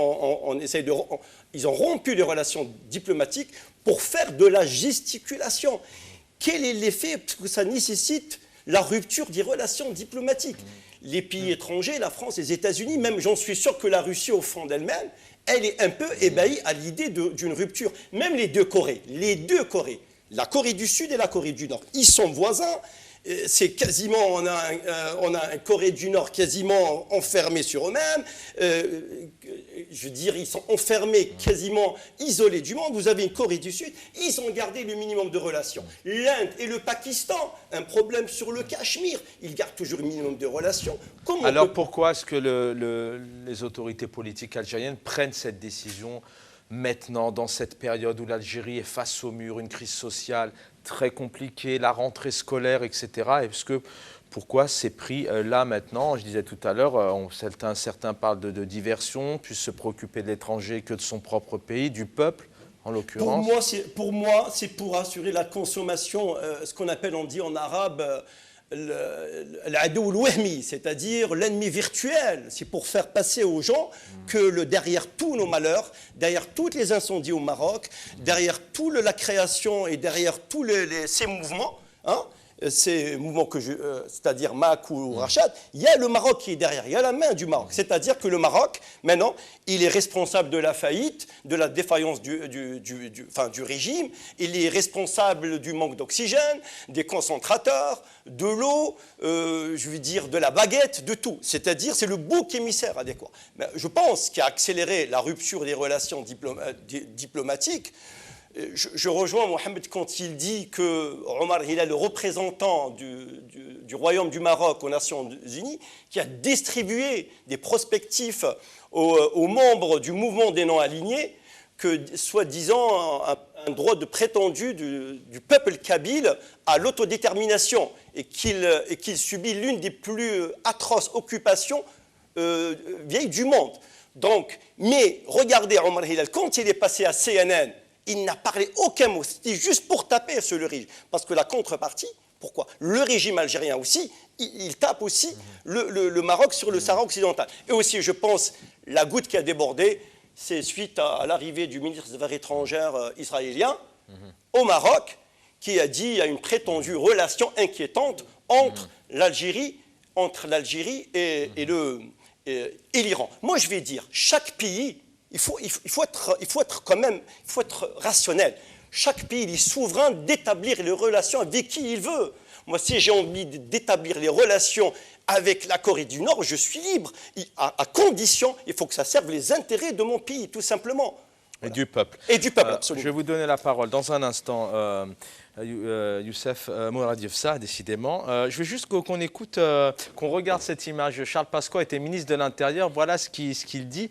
D: ils ont rompu les relations diplomatiques pour faire de la gesticulation. Quel est l'effet? Parce que ça nécessite la rupture des relations diplomatiques. Les pays étrangers, la France, les États-Unis, même j'en suis sûr que la Russie, au fond d'elle-même, elle est un peu ébahie à l'idée d'une rupture. Même les deux Corées, la Corée du Sud et la Corée du Nord, ils sont voisins. C'est quasiment, on a un Corée du Nord quasiment enfermé sur eux-mêmes. Je veux dire, ils sont enfermés, quasiment isolés du monde. Vous avez une Corée du Sud, ils ont gardé le minimum de relations. L'Inde et le Pakistan, un problème sur le Cachemire, ils gardent toujours le minimum de relations.
A: Alors pourquoi est-ce que les autorités politiques algériennes prennent cette décision maintenant, dans cette période où l'Algérie est face au mur, une crise sociale très compliquée, la rentrée scolaire, etc. Pourquoi c'est pris là maintenant? Je disais tout à l'heure, certains parlent de diversion, puissent se préoccuper de l'étranger que de son propre pays, du peuple en l'occurrence.
D: Pour moi, c'est pour assurer la consommation, ce qu'on appelle, on dit en arabe, l'adou l'ouhmi, c'est-à-dire l'ennemi virtuel. C'est pour faire passer aux gens que derrière tous nos malheurs, derrière tous les incendies au Maroc, derrière toute la création et derrière tous ces mouvements, hein, ces mouvements c'est-à-dire Mac ou Rachad, il y a le Maroc qui est derrière, il y a la main du Maroc. C'est-à-dire que le Maroc, maintenant, il est responsable de la faillite, de la défaillance du régime, il est responsable du manque d'oxygène, des concentrateurs, de l'eau, je veux dire de la baguette, de tout. C'est-à-dire c'est le bouc émissaire adéquat. Mais je pense qu'il a accéléré la rupture des relations diplomatiques. Je rejoins Mohamed quand il dit que Omar il est le représentant du Royaume du Maroc aux Nations Unies qui a distribué des prospectifs aux membres du mouvement des non-alignés que, soi-disant, un droit de prétendu du peuple kabyle à l'autodétermination et qu'il subit l'une des plus atroces occupations vieilles du monde. Donc, mais regardez Omar Hilal, quand il est passé à CNN, il n'a parlé aucun mot, c'était juste pour taper sur le régime. Parce que la contrepartie, pourquoi? Le régime algérien aussi, il tape aussi le Maroc sur le Sahara occidental. Et aussi, je pense, la goutte qui a débordé, c'est suite à l'arrivée du ministre des Affaires étrangères israélien au Maroc, qui a dit qu'il y a une prétendue relation inquiétante entre l'Algérie et l'Iran. Moi, je vais dire, chaque pays, il faut être rationnel. Chaque pays il est souverain d'établir les relations avec qui il veut. Moi, si j'ai envie d'établir les relations avec la Corée du Nord, je suis libre. À condition, il faut que ça serve les intérêts de mon pays, tout simplement.
A: Et du peuple.
D: Et du peuple, absolument.
A: Je vais vous donner la parole dans un instant. Youssef Mouradiefsa, décidément. Je veux juste qu'on écoute, qu'on regarde cette image. Charles Pasqua était ministre de l'Intérieur. Voilà ce qu'il dit.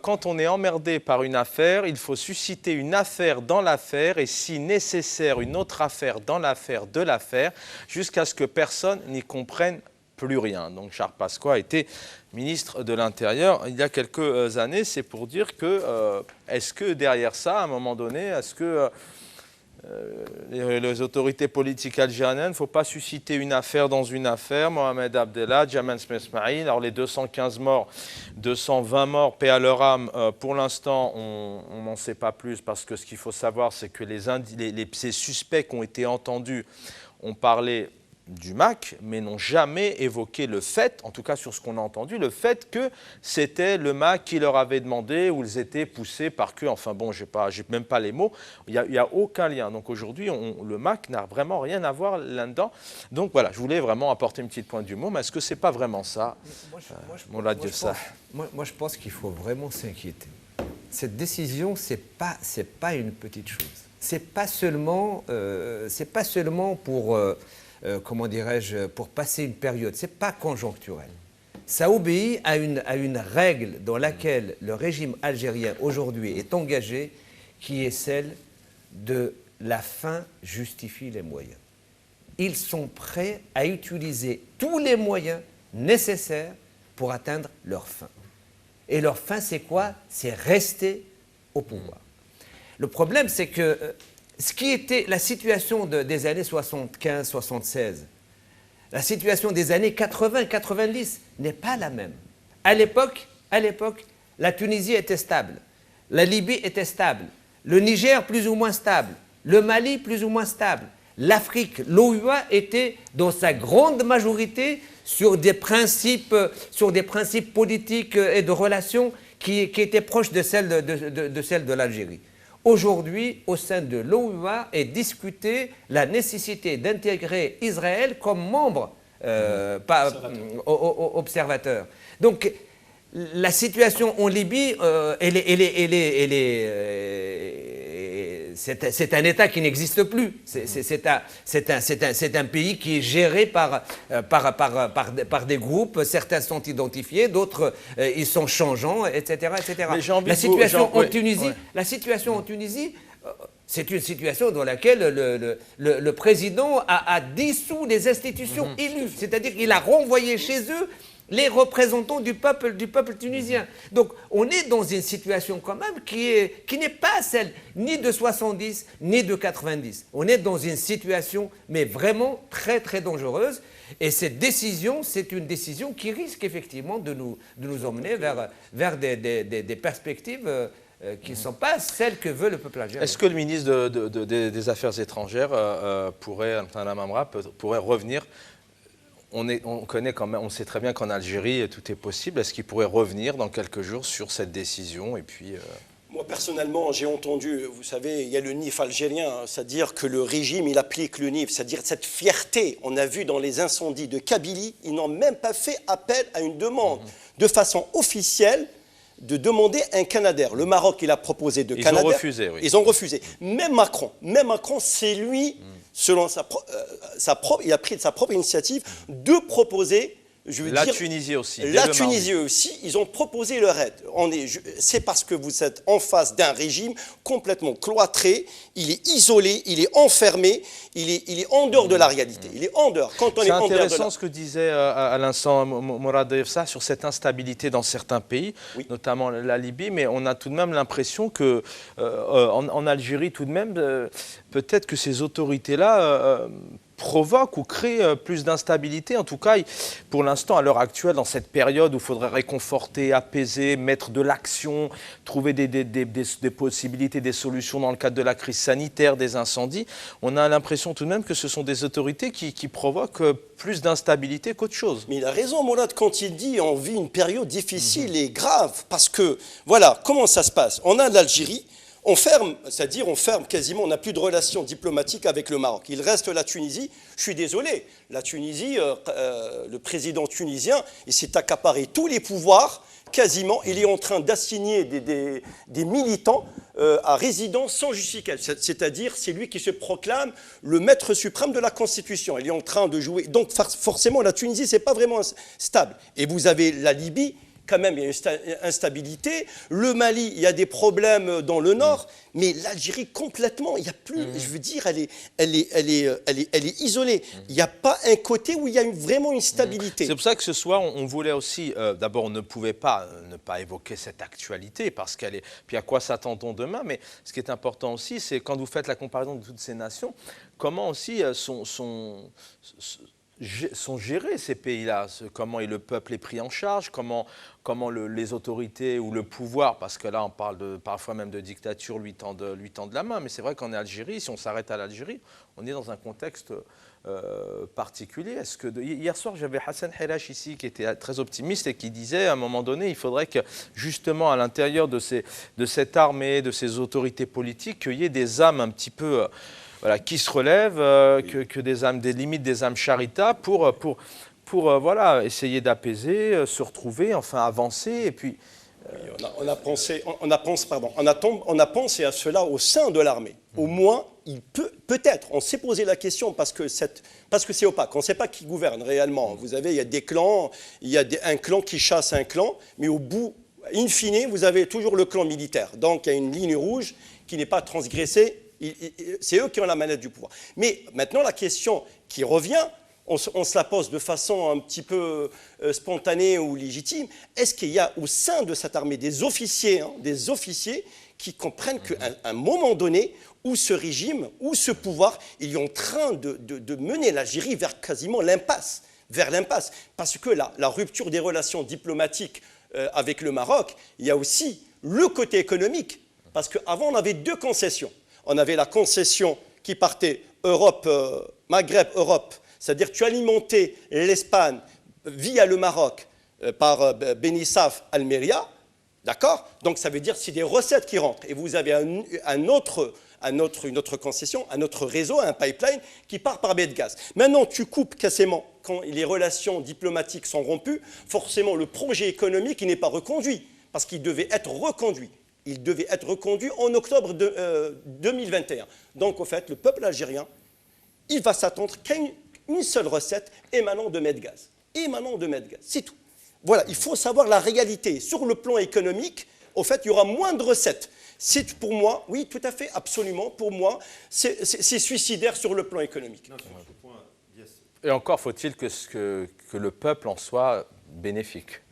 A: Quand on est emmerdé par une affaire, il faut susciter une affaire dans l'affaire et, si nécessaire, une autre affaire dans l'affaire de l'affaire, jusqu'à ce que personne n'y comprenne plus rien. Donc Charles Pasqua a été ministre de l'Intérieur il y a quelques années. C'est pour dire que, est-ce que derrière ça, à un moment donné, est-ce que les autorités politiques algériennes, il ne faut pas susciter une affaire dans une affaire? Mohamed Abdellah, Jamal Ismail, alors les 215 morts, 220 morts, paix à leur âme, pour l'instant, on n'en sait pas plus, parce que ce qu'il faut savoir, c'est que ces suspects qui ont été entendus ont parlé du MAC, mais n'ont jamais évoqué le fait, en tout cas sur ce qu'on a entendu, le fait que c'était le MAC qui leur avait demandé, ou ils étaient poussés par que, enfin bon, j'ai même pas les mots, il n'y a aucun lien. Donc aujourd'hui, le MAC n'a vraiment rien à voir là-dedans. Donc voilà, je voulais vraiment apporter une petite pointe d'humour, mais est-ce que c'est pas vraiment ça?
F: Moi, je pense qu'il faut vraiment s'inquiéter. Cette décision, c'est pas une petite chose. C'est pas seulement pour comment dirais-je, pour passer une période. Ce n'est pas conjoncturel. Ça obéit à une règle dans laquelle le régime algérien aujourd'hui est engagé, qui est celle de la fin justifie les moyens. Ils sont prêts à utiliser tous les moyens nécessaires pour atteindre leur fin. Et leur fin, c'est quoi? C'est rester au pouvoir. Le problème, c'est que ce qui était la situation des années 75-76, la situation des années 80-90 n'est pas la même. À l'époque, la Tunisie était stable, la Libye était stable, le Niger plus ou moins stable, le Mali plus ou moins stable, l'Afrique, l'OUA était dans sa grande majorité sur des principes politiques et de relations qui étaient proches de celles de l'Algérie. Aujourd'hui, au sein de l'OUA est discutée la nécessité d'intégrer Israël comme membre observateur. Donc, la situation en Libye, c'est un État qui n'existe plus. C'est un pays qui est géré par des groupes. Certains sont identifiés, d'autres ils sont changeants, etc. La situation en Tunisie, c'est une situation dans laquelle le président a dissous les institutions élues. C'est-à-dire qu'il a renvoyé chez eux les représentants du peuple tunisien. Donc on est dans une situation quand même qui n'est pas celle ni de 70 ni de 90. On est dans une situation mais vraiment très très dangereuse. Et cette décision, c'est une décision qui risque effectivement de nous emmener vers des perspectives qui ne sont pas celles que veut le peuple algérien.
A: Est-ce que le ministre des Affaires étrangères pourrait revenir? On connaît quand même, on sait très bien qu'en Algérie, tout est possible. Est-ce qu'il pourrait revenir dans quelques jours sur cette décision et puis,
D: Moi, personnellement, j'ai entendu, vous savez, il y a le NIF algérien, c'est-à-dire que le régime, il applique le NIF, c'est-à-dire cette fierté. On a vu dans les incendies de Kabylie, ils n'ont même pas fait appel à une demande de façon officielle de demander un Canadair. Le Maroc, il a proposé de Canadair.
A: Ils ont refusé, oui.
D: Ils ont refusé. Même Macron, c'est lui, selon il a pris sa propre initiative de proposer.
A: Tunisie aussi.
D: La Tunisie aussi, ils ont proposé leur aide. C'est parce que vous êtes en face d'un régime complètement cloîtré, il est isolé, il est enfermé, il est en dehors de la réalité. Il est en dehors.
A: C'est intéressant ce que disait à l'instant Morad Efsah sur cette instabilité dans certains pays, notamment la Libye, mais on a tout de même l'impression que en Algérie, tout de même, peut-être que ces autorités-là provoque ou crée plus d'instabilité. En tout cas, pour l'instant, à l'heure actuelle, dans cette période où il faudrait réconforter, apaiser, mettre de l'action, trouver des possibilités, des solutions dans le cadre de la crise sanitaire, des incendies, on a l'impression tout de même que ce sont des autorités qui provoquent plus d'instabilité qu'autre chose.
D: Mais il a raison, Mourad, quand il dit on vit une période difficile et grave, parce que, voilà, comment ça se passe? On a l'Algérie, on ferme, c'est-à-dire on ferme quasiment, on n'a plus de relations diplomatiques avec le Maroc. Il reste la Tunisie. Je suis désolé, la Tunisie, le président tunisien, il s'est accaparé tous les pouvoirs, quasiment. Il est en train d'assigner des militants à résidence sans justification. C'est-à-dire, c'est lui qui se proclame le maître suprême de la Constitution. Il est en train de jouer. Donc forcément, la Tunisie, ce n'est pas vraiment stable. Et vous avez la Libye. Quand même, il y a une instabilité. Le Mali, il y a des problèmes dans le nord, mais l'Algérie, complètement, il n'y a plus, je veux dire, elle est isolée. Il n'y a pas un côté où il y a vraiment une stabilité.
A: C'est pour ça que ce soir, on voulait aussi, d'abord, on ne pouvait pas ne pas évoquer cette actualité, parce qu'elle est, puis à quoi s'attend-on demain, mais ce qui est important aussi, c'est quand vous faites la comparaison de toutes ces nations, comment aussi sont gérés ces pays-là, comment le peuple est pris en charge, comment les autorités ou le pouvoir, parce que là on parle parfois même de dictature, lui tendent la main, mais c'est vrai qu'en Algérie, si on s'arrête à l'Algérie, on est dans un contexte particulier. Hier soir, j'avais Hassan Helash ici qui était très optimiste et qui disait à un moment donné, il faudrait que justement à l'intérieur de cette armée, de ces autorités politiques, qu'il y ait des âmes un petit peu qui se relèvent, que des âmes, des limites, des âmes charitables pour essayer d'apaiser, se retrouver, enfin avancer. Et puis,
D: on a pensé à cela au sein de l'armée. Au moins, il peut-être, on s'est posé la question parce que c'est opaque, on ne sait pas qui gouverne réellement. Vous avez, il y a des clans, il y a un clan qui chasse un clan, mais au bout, in fine, vous avez toujours le clan militaire. Donc, il y a une ligne rouge qui n'est pas transgressée. C'est eux qui ont la manette du pouvoir. Mais maintenant, la question qui revient, on se la pose de façon un petit peu spontanée ou légitime, est-ce qu'il y a au sein de cette armée des officiers qui comprennent qu'à un moment donné, où ce régime, où ce pouvoir, il est en train de mener l'Algérie vers quasiment l'impasse, parce que la rupture des relations diplomatiques avec le Maroc, il y a aussi le côté économique, parce qu'avant, on avait deux concessions. On avait la concession qui partait Europe, Maghreb, Europe, c'est-à-dire tu alimentais l'Espagne via le Maroc par Benissaf, Almeria, d'accord? Donc ça veut dire que c'est des recettes qui rentrent. Et vous avez une autre concession, un autre réseau, un pipeline qui part par baie de gaz. Maintenant, tu coupes quasiment, quand les relations diplomatiques sont rompues, forcément le projet économique il n'est pas reconduit, parce qu'il devait être reconduit. Il devait être reconduit en octobre 2021. Donc, au fait, le peuple algérien, il va s'attendre qu'à une seule recette émanant de Medgaz. C'est tout. Voilà, il faut savoir la réalité. Sur le plan économique, au fait, il y aura moins de recettes. C'est pour moi, oui, tout à fait, absolument, pour moi, c'est suicidaire sur le plan économique.
A: Et encore faut-il que le peuple en soit bénéfique.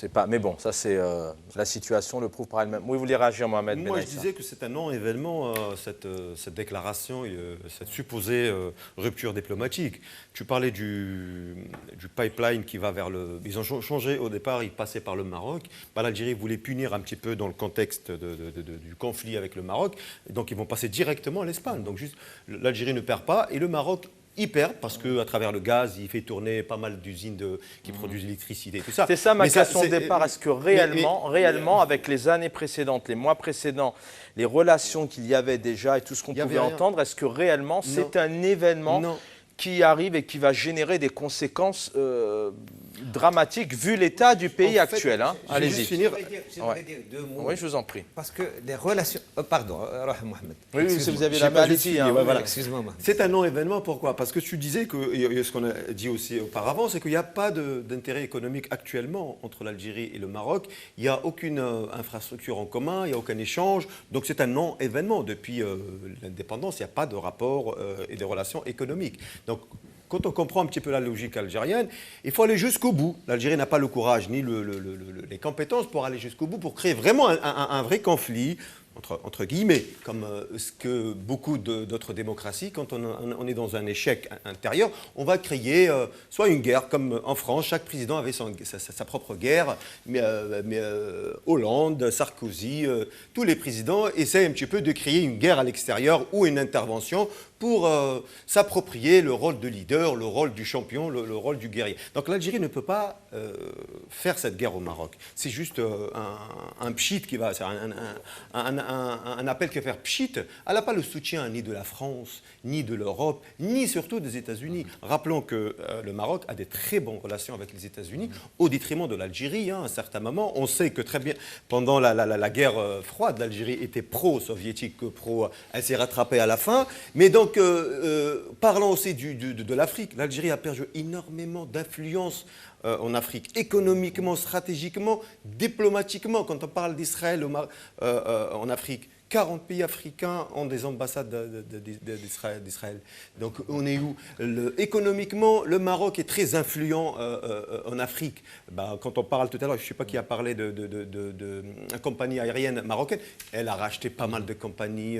A: c'est pas. Mais bon, ça c'est la situation le prouve par elle-même. Oui, vous voulez réagir, Mohamed
E: Moi, je
A: Benaïssa?
E: disais que c'est un non-événement, cette déclaration, cette supposée rupture diplomatique. Tu parlais du pipeline qui va vers le... Ils ont changé au départ, ils passaient par le Maroc. Bah, l'Algérie voulait punir un petit peu dans le contexte du conflit avec le Maroc. Donc, ils vont passer directement à l'Espagne. Donc, juste, l'Algérie ne perd pas et le Maroc... Il perd parce qu'à travers le gaz, il fait tourner pas mal d'usines qui produisent l'électricité et tout ça.
A: C'est ça ma
E: Mais
A: question de
E: c'est-
A: départ. Est-ce que réellement, avec les années précédentes, les mois précédents, les relations qu'il y avait déjà et tout ce qu'on
E: Il y avait
A: pouvait
E: rien.
A: entendre, est-ce que réellement c'est un événement
E: Non.
A: qui arrive et qui va générer des conséquences dramatiques vu l'état du pays
E: En fait,
A: actuel, hein?
E: je vais juste
A: Allez-y.
E: finir.
F: J'aimerais dire deux mots.
A: Oui, je vous en prie.
F: Parce que les relations... pardon, Mohamed.
A: Oui, si
F: Excuse-moi.
A: vous avez
E: Je
A: la
E: sais pas,
A: main,
E: je
A: allez-y.
E: suis-
A: hein,
E: ouais,
A: oui,
E: voilà.
F: Excuse-moi, Mohamed.
E: C'est un non-événement, pourquoi? Parce que tu disais, et ce qu'on a dit aussi auparavant, c'est qu'il n'y a pas d'intérêt économique actuellement entre l'Algérie et le Maroc. Il n'y a aucune infrastructure en commun, il n'y a aucun échange. Donc c'est un non-événement. Depuis l'indépendance, il n'y a pas de rapport et de relations économiques. Donc quand on comprend un petit peu la logique algérienne, il faut aller jusqu'au bout. L'Algérie n'a pas le courage ni les compétences pour aller jusqu'au bout, pour créer vraiment un vrai conflit, entre guillemets, comme ce que beaucoup d'autres démocraties, quand on est dans un échec intérieur, on va créer soit une guerre, comme en France, chaque président avait sa propre guerre, mais Hollande, Sarkozy, tous les présidents essaient un petit peu de créer une guerre à l'extérieur ou une intervention pour s'approprier le rôle de leader, le rôle du champion, le rôle du guerrier. Donc l'Algérie ne peut pas faire cette guerre au Maroc. C'est juste un pchit qui va... un appel qui va faire pchit. Elle n'a pas le soutien ni de la France, ni de l'Europe, ni surtout des États-Unis. Rappelons que le Maroc a des très bonnes relations avec les États-Unis, au détriment de l'Algérie. À un certain moment, on sait que très bien, pendant la guerre froide, l'Algérie était pro-soviétique que pro... Elle s'est rattrapée à la fin. Mais donc, parlant aussi de l'Afrique, l'Algérie a perdu énormément d'influence en Afrique, économiquement, stratégiquement, diplomatiquement. Quand on parle d'Israël en Afrique, 40 pays africains ont des ambassades d'Israël. Donc on est où? Économiquement, le Maroc est très influent en Afrique. Quand on parle tout à l'heure, je ne sais pas qui a parlé de compagnie aérienne marocaine, elle a racheté pas mal de compagnies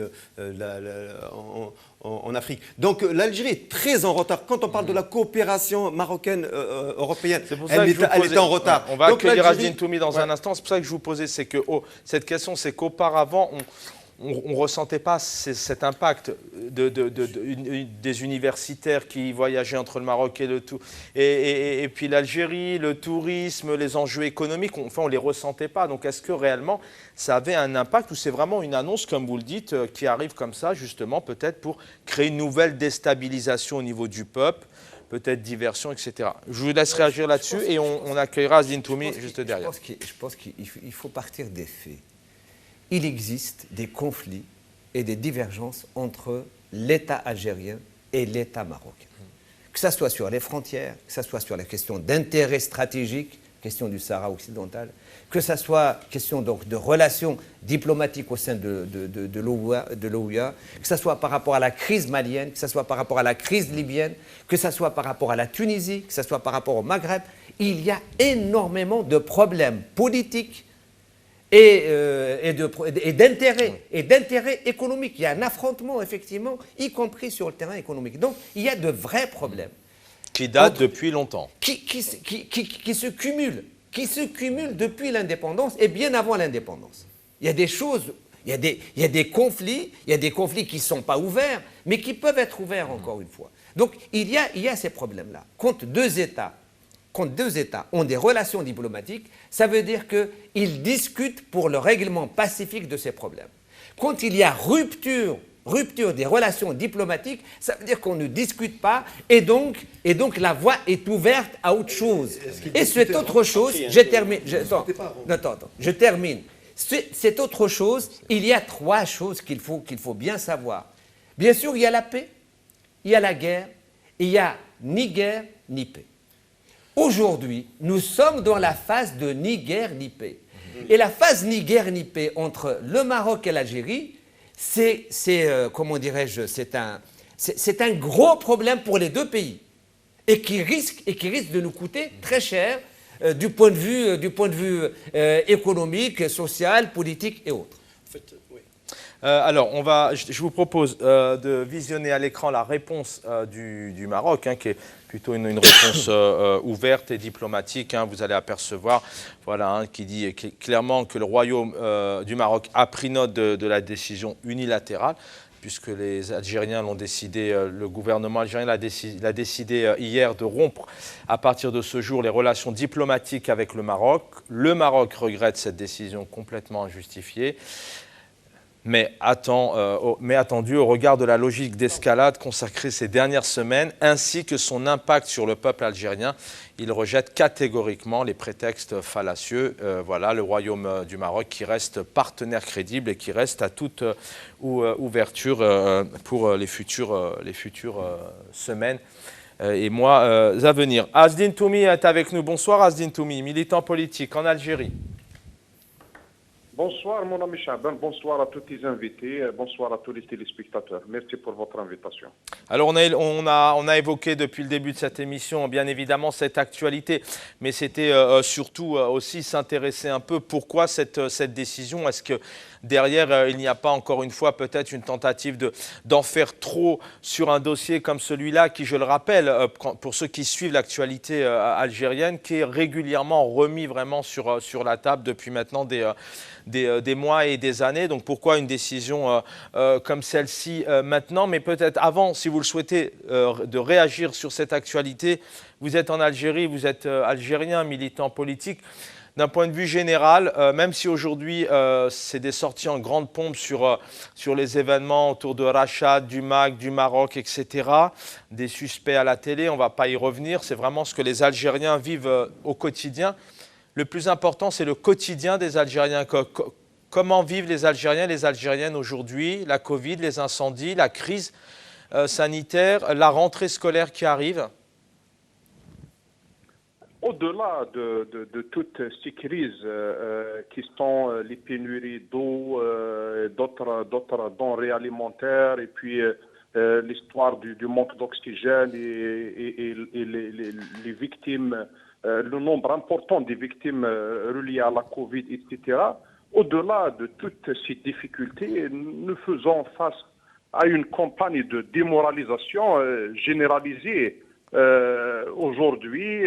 E: en Afrique. Donc l'Algérie est très en retard. Quand on parle de la coopération marocaine européenne, elle est en retard.
A: On va
E: Donc,
A: accueillir
E: l'Algérie-
A: Azdine Toumi dans un instant. C'est pour ça que je vous posais cette question, c'est qu'auparavant, on ne ressentait pas cet impact des universitaires qui voyageaient entre le Maroc et puis l'Algérie, le tourisme, les enjeux économiques, on ne les ressentait pas. Donc est-ce que réellement ça avait un impact ou c'est vraiment une annonce, comme vous le dites, qui arrive comme ça, justement, peut-être pour créer une nouvelle déstabilisation au niveau du peuple, peut-être diversion, etc. Je vous laisse réagir là-dessus et on accueillera Azdine Toumi juste derrière.
F: Je pense qu'il faut partir des faits. Il existe des conflits et des divergences entre l'État algérien et l'État marocain. Que ce soit sur les frontières, que ce soit sur la question d'intérêt stratégique, question du Sahara occidental, que ce soit question donc de relations diplomatiques au sein de l'OUA, que ce soit par rapport à la crise malienne, que ce soit par rapport à la crise libyenne, que ce soit par rapport à la Tunisie, que ce soit par rapport au Maghreb, il y a énormément de problèmes politiques et d'intérêt économique. Il y a un affrontement, effectivement, y compris sur le terrain économique. Donc, il y a de vrais problèmes.
A: Qui date depuis longtemps.
F: Qui se cumulent depuis l'indépendance et bien avant l'indépendance. Il y a des choses, il y a des conflits qui ne sont pas ouverts, mais qui peuvent être ouverts encore une fois. Donc, il y a ces problèmes-là. Quand deux États ont des relations diplomatiques, ça veut dire qu'ils discutent pour le règlement pacifique de ces problèmes. Quand il y a rupture des relations diplomatiques, ça veut dire qu'on ne discute pas et donc la voie est ouverte à autre chose. Et c'est autre chose, je termine. C'est autre chose, il y a trois choses qu'il faut bien savoir. Bien sûr, il y a la paix, il y a la guerre, il n'y a ni guerre ni paix. Aujourd'hui, nous sommes dans la phase de ni guerre ni paix. Et la phase ni guerre ni paix entre le Maroc et l'Algérie, c'est un gros problème pour les deux pays et qui risque de nous coûter très cher du point de vue économique, social, politique et autres.
D: En fait, oui.
A: Alors, je vous propose de visionner à l'écran la réponse du Maroc, hein, qui est plutôt une réponse ouverte et diplomatique. Hein, vous allez apercevoir, voilà, hein, qui dit clairement que le Royaume du Maroc a pris note de la décision unilatérale, puisque les Algériens l'ont décidé, le gouvernement algérien l'a décidé hier de rompre à partir de ce jour les relations diplomatiques avec le Maroc. Le Maroc regrette cette décision complètement injustifiée, mais attendu au regard de la logique d'escalade consacrée ces dernières semaines, ainsi que son impact sur le peuple algérien. Il rejette catégoriquement les prétextes fallacieux. Voilà, le Royaume du Maroc qui reste partenaire crédible et qui reste à toute ouverture pour les futures semaines et mois à venir. Azdine Toumi est avec nous. Bonsoir Azdine Toumi, militant politique en Algérie.
G: Bonsoir mon ami Chaban, bonsoir à tous les invités, bonsoir à tous les téléspectateurs. Merci pour votre invitation.
A: Alors on a évoqué depuis le début de cette émission bien évidemment cette actualité, mais c'était surtout aussi s'intéresser un peu pourquoi cette décision. Est-ce que derrière il n'y a pas encore une fois peut-être une tentative d'en faire trop sur un dossier comme celui-là qui, je le rappelle, pour ceux qui suivent l'actualité algérienne, qui est régulièrement remis vraiment sur la table depuis maintenant des mois et des années. Donc pourquoi une décision comme celle-ci maintenant? Mais peut-être avant, si vous le souhaitez, de réagir sur cette actualité. Vous êtes en Algérie, vous êtes algérien, militant politique. D'un point de vue général, même si aujourd'hui c'est des sorties en grande pompe sur les événements autour de Rachad, du MAC, du Maroc, etc., des suspects à la télé, on ne va pas y revenir, c'est vraiment ce que les Algériens vivent au quotidien. Le plus important, c'est le quotidien des Algériens. Comment vivent les Algériens et les Algériennes aujourd'hui, la Covid, les incendies, la crise sanitaire, la rentrée scolaire qui arrive?
G: Au-delà de toutes ces crises qui sont les pénuries d'eau, d'autres denrées alimentaires, et puis l'histoire du manque d'oxygène et les victimes, le nombre important des victimes reliées à la Covid, etc. Au-delà de toutes ces difficultés, nous faisons face à une campagne de démoralisation généralisée. Aujourd'hui,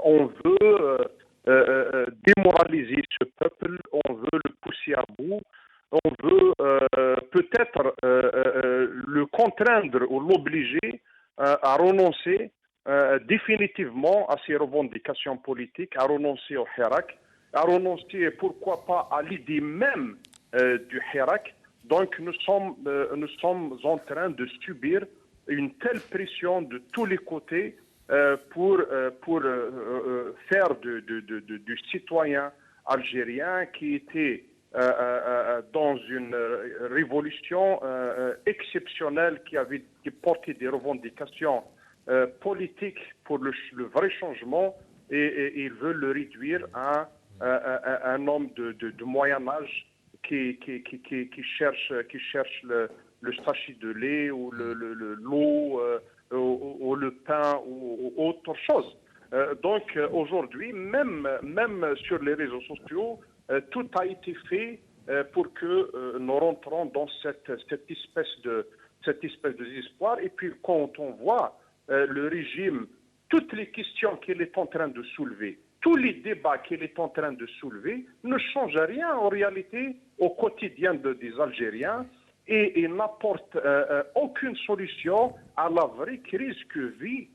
G: on veut démoraliser ce peuple, on veut le pousser à bout, on veut peut-être le contraindre ou l'obliger à renoncer définitivement à ses revendications politiques, à renoncer au Hirak, à renoncer, pourquoi pas, à l'idée même du Hirak. Donc nous sommes en train de subir une telle pression de tous les côtés pour faire du citoyen algérien qui était dans une révolution exceptionnelle, qui portait des revendications politiques pour le vrai changement, et ils veulent le réduire à un homme de moyen âge qui cherche le sachet de lait ou l'eau ou le pain ou autre chose. Donc aujourd'hui, même sur les réseaux sociaux, tout a été fait pour que nous rentrons dans cette espèce de désespoir. Et puis quand on voit le régime, toutes les questions qu'il est en train de soulever, tous les débats qu'il est en train de soulever ne changent rien en réalité au quotidien des Algériens, et n'apportent aucune solution à la vraie crise que vit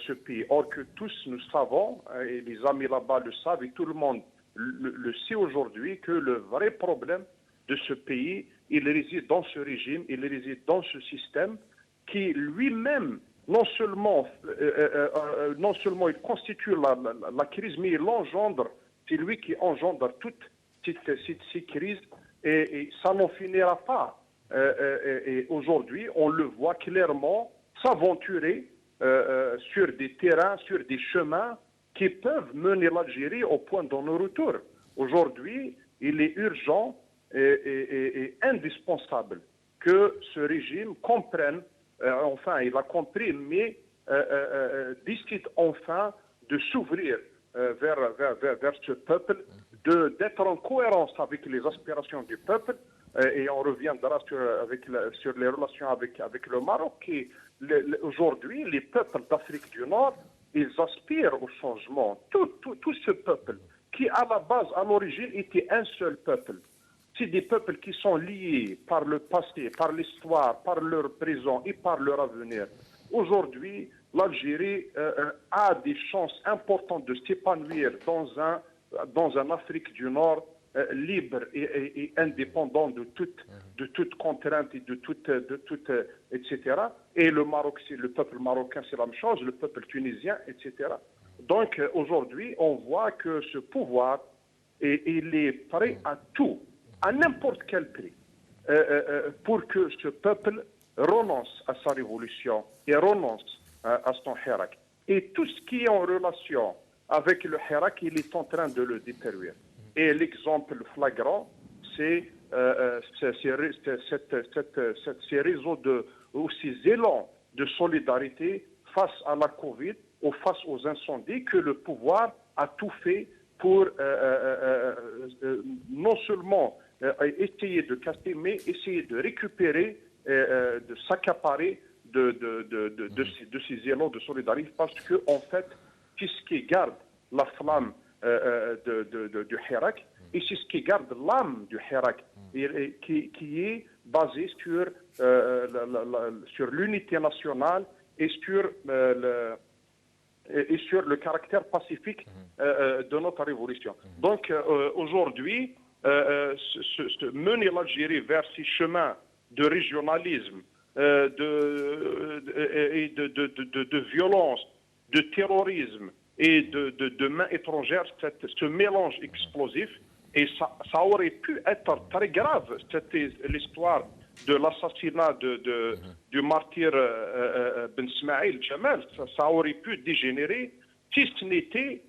G: ce pays. Or que tous nous savons, et les amis là-bas le savent, et tout le monde le sait aujourd'hui, que le vrai problème de ce pays, il réside dans ce régime, il réside dans ce système qui lui-même, non seulement il constitue la crise, mais il l'engendre. C'est lui qui engendre toutes ces crises, et ça n'en finira pas. Et aujourd'hui, on le voit clairement s'aventurer sur des terrains, sur des chemins qui peuvent mener l'Algérie au point de non-retour. Aujourd'hui, il est urgent et indispensable que ce régime comprenne, enfin il a compris, mais décide enfin de s'ouvrir vers ce peuple, d'être en cohérence avec les aspirations du peuple. Et on reviendra sur les relations avec le Maroc. Aujourd'hui, les peuples d'Afrique du Nord, ils aspirent au changement. Tout ce peuple qui, à la base, à l'origine, était un seul peuple. C'est des peuples qui sont liés par le passé, par l'histoire, par leur présent et par leur avenir. Aujourd'hui, l'Algérie a des chances importantes de s'épanouir dans un Afrique du Nord libre et indépendant de toute contrainte et de toute etc. Et le Maroc, le peuple marocain, c'est la même chose, le peuple tunisien, etc. Donc aujourd'hui, on voit que ce pouvoir, il est prêt à tout, à n'importe quel prix, pour que ce peuple renonce à sa révolution et renonce à son hirak. Et tout ce qui est en relation avec le hirak, il est en train de le détruire. Et l'exemple flagrant, c'est ces réseaux ou ces élans de solidarité face à la Covid ou face aux incendies que le pouvoir a tout fait pour non seulement essayer de casser, mais essayer de récupérer, de s'accaparer de ces élans de solidarité, parce que en fait, c'est ce qui garde la flamme du hirak, et c'est ce qui garde l'âme du hirak, qui est basé sur l'unité nationale et sur le caractère pacifique de notre révolution. Donc aujourd'hui, mener l'Algérie vers ces chemins de régionalisme, de violence, de terrorisme et de main étrangère, ce mélange explosif, et ça aurait pu être très grave, c'était l'histoire de l'assassinat du martyr Ben Smaïl Jamal, ça aurait pu dégénérer si ce n'était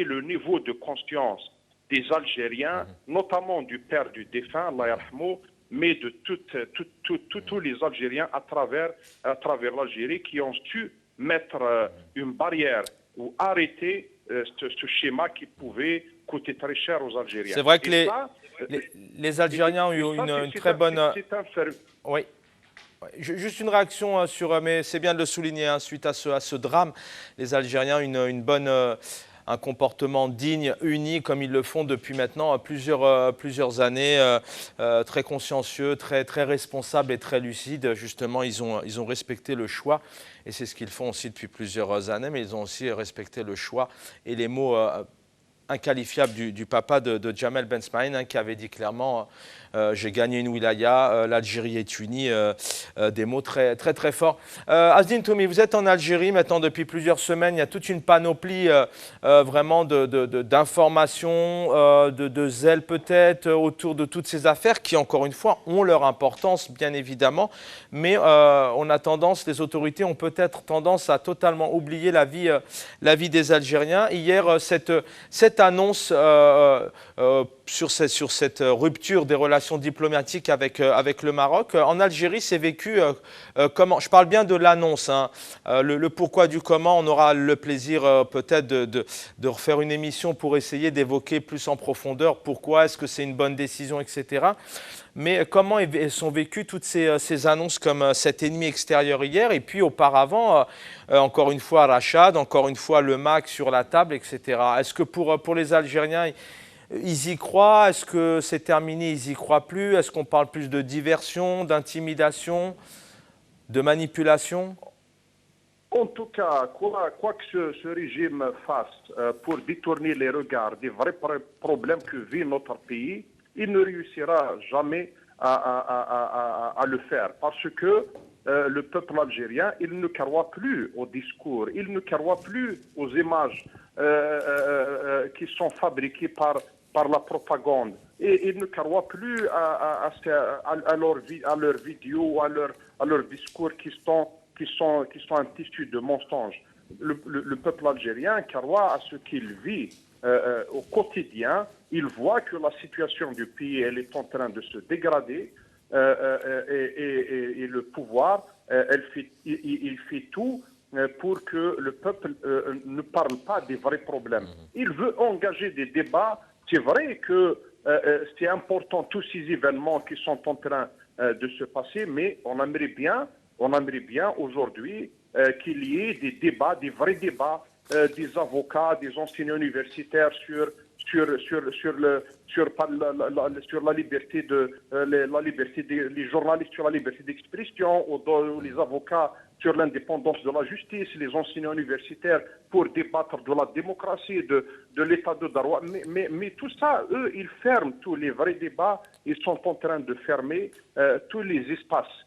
G: le niveau de conscience des Algériens, notamment du père du défunt, Allah yarhamou, mais de tous les Algériens à travers l'Algérie qui ont su mettre une barrière ou arrêter ce schéma qui pouvait coûter très cher aux Algériens.
A: C'est vrai que les Algériens ont eu une très bonne... Oui. Juste une réaction mais c'est bien de le souligner, suite à ce drame, les Algériens ont un comportement digne, uni, comme ils le font depuis maintenant plusieurs années, très consciencieux, très responsable et très lucide. Justement, ils ont respecté le choix, et c'est ce qu'ils font aussi depuis plusieurs années, mais ils ont aussi respecté le choix et les mots inqualifiable du papa de Jamel Ben Smaïn, qui avait dit clairement j'ai gagné une wilaya, l'Algérie est unie, des mots très forts. Azdine Toumi, vous êtes en Algérie maintenant depuis plusieurs semaines, il y a toute une panoplie vraiment d'informations, de zèle peut-être autour de toutes ces affaires qui, encore une fois, ont leur importance bien évidemment, mais on a tendance, les autorités ont peut-être tendance à totalement oublier la vie des Algériens. Hier, cette annonce sur cette rupture des relations diplomatiques avec le Maroc. En Algérie, c'est vécu comment? Je parle bien de l'annonce, le pourquoi du comment. On aura le plaisir peut-être de refaire une émission pour essayer d'évoquer plus en profondeur pourquoi, est-ce que c'est une bonne décision, etc. Mais comment sont vécues toutes ces annonces comme cet ennemi extérieur hier, et puis auparavant, encore une fois Rachad, encore une fois le MAC sur la table, etc. Est-ce que pour les Algériens, ils y croient? Est-ce que c'est terminé, ils n'y croient plus? Est-ce qu'on parle plus de diversion, d'intimidation, de manipulation?
G: En tout cas, quoi que ce régime fasse pour détourner les regards des vrais problèmes que vit notre pays, il ne réussira jamais à le faire, parce que le peuple algérien, il ne croit plus au discours, il ne croit plus aux images qui sont fabriquées par la propagande, et il ne croit plus à leurs vidéos, à leurs discours qui sont un tissu de mensonges. Le peuple algérien croit à ce qu'il vit au quotidien. Il voit que la situation du pays, elle est en train de se dégrader, et le pouvoir, il fait tout pour que le peuple ne parle pas des vrais problèmes. Il veut engager des débats. C'est vrai que c'est important tous ces événements qui sont en train de se passer, mais on aimerait bien aujourd'hui qu'il y ait des débats, des vrais débats, des avocats, des enseignants universitaires sur la liberté les journalistes sur la liberté d'expression, ou les avocats sur l'indépendance de la justice, les enseignants universitaires pour débattre de la démocratie, de l'état de droit. Mais tout ça, eux, ils ferment tous les vrais débats. Ils sont en train de fermer tous les espaces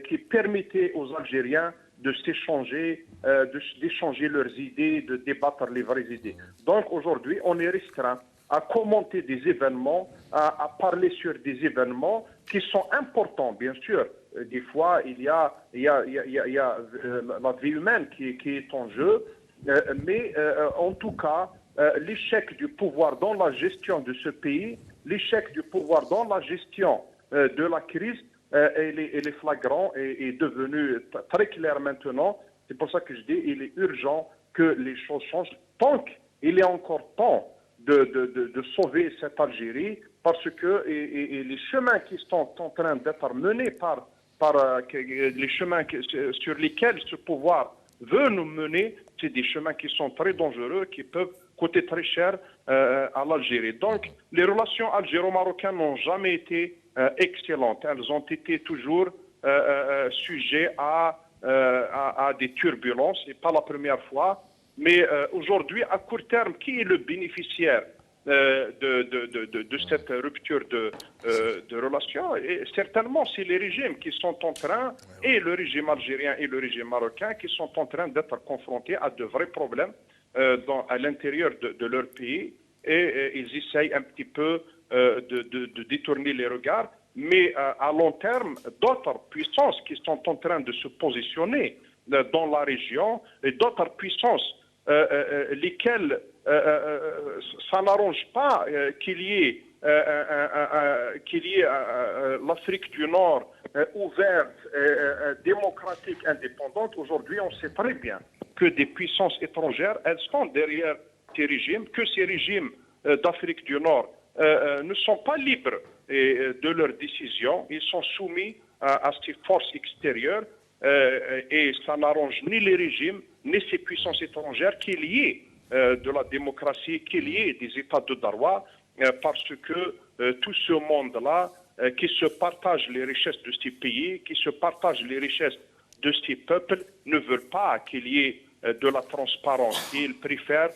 G: qui permettaient aux Algériens de s'échanger, d'échanger leurs idées, de débattre les vraies idées. Donc aujourd'hui, on est restreint à commenter des événements, à parler sur des événements qui sont importants, bien sûr. Des fois, il y a la vie humaine qui est en jeu, mais en tout cas, l'échec du pouvoir dans la gestion de ce pays, l'échec du pouvoir dans la gestion de la crise, elle est flagrant et est devenu très clair maintenant. C'est pour ça que je dis il est urgent que les choses changent. Tant qu'il est encore temps de sauver cette Algérie, parce que les chemins qui sont en train d'être menés par les chemins sur lesquels ce pouvoir veut nous mener, c'est des chemins qui sont très dangereux, qui peuvent coûter très cher à l'Algérie. Donc, les relations algéro-marocaines n'ont jamais été excellentes. Elles ont été toujours sujets à des turbulences. Ce n'est pas la première fois. Mais aujourd'hui, à court terme, qui est le bénéficiaire de cette rupture de relations? Et certainement, c'est les régimes qui sont en train, et le régime algérien et le régime marocain, qui sont en train d'être confrontés à de vrais problèmes à l'intérieur de leur pays. Et ils essayent un petit peu de détourner les regards. Mais à long terme, d'autres puissances qui sont en train de se positionner dans la région, et d'autres puissances lesquelles ça n'arrange pas qu'il y ait l'Afrique du Nord ouverte, démocratique, indépendante. Aujourd'hui, on sait très bien que des puissances étrangères, elles sont derrière ces régimes, que ces régimes d'Afrique du Nord ne sont pas libres de leurs décisions. Ils sont soumis à ces forces extérieures et ça n'arrange ni les régimes, ni ces puissances étrangères qu'il y ait de la démocratie, qu'il y ait des États de droit, parce que tout ce monde-là qui se partage les richesses de ces pays, qui se partage les richesses de ces peuples, ne veulent pas qu'il y ait de la transparence. Ils préfèrent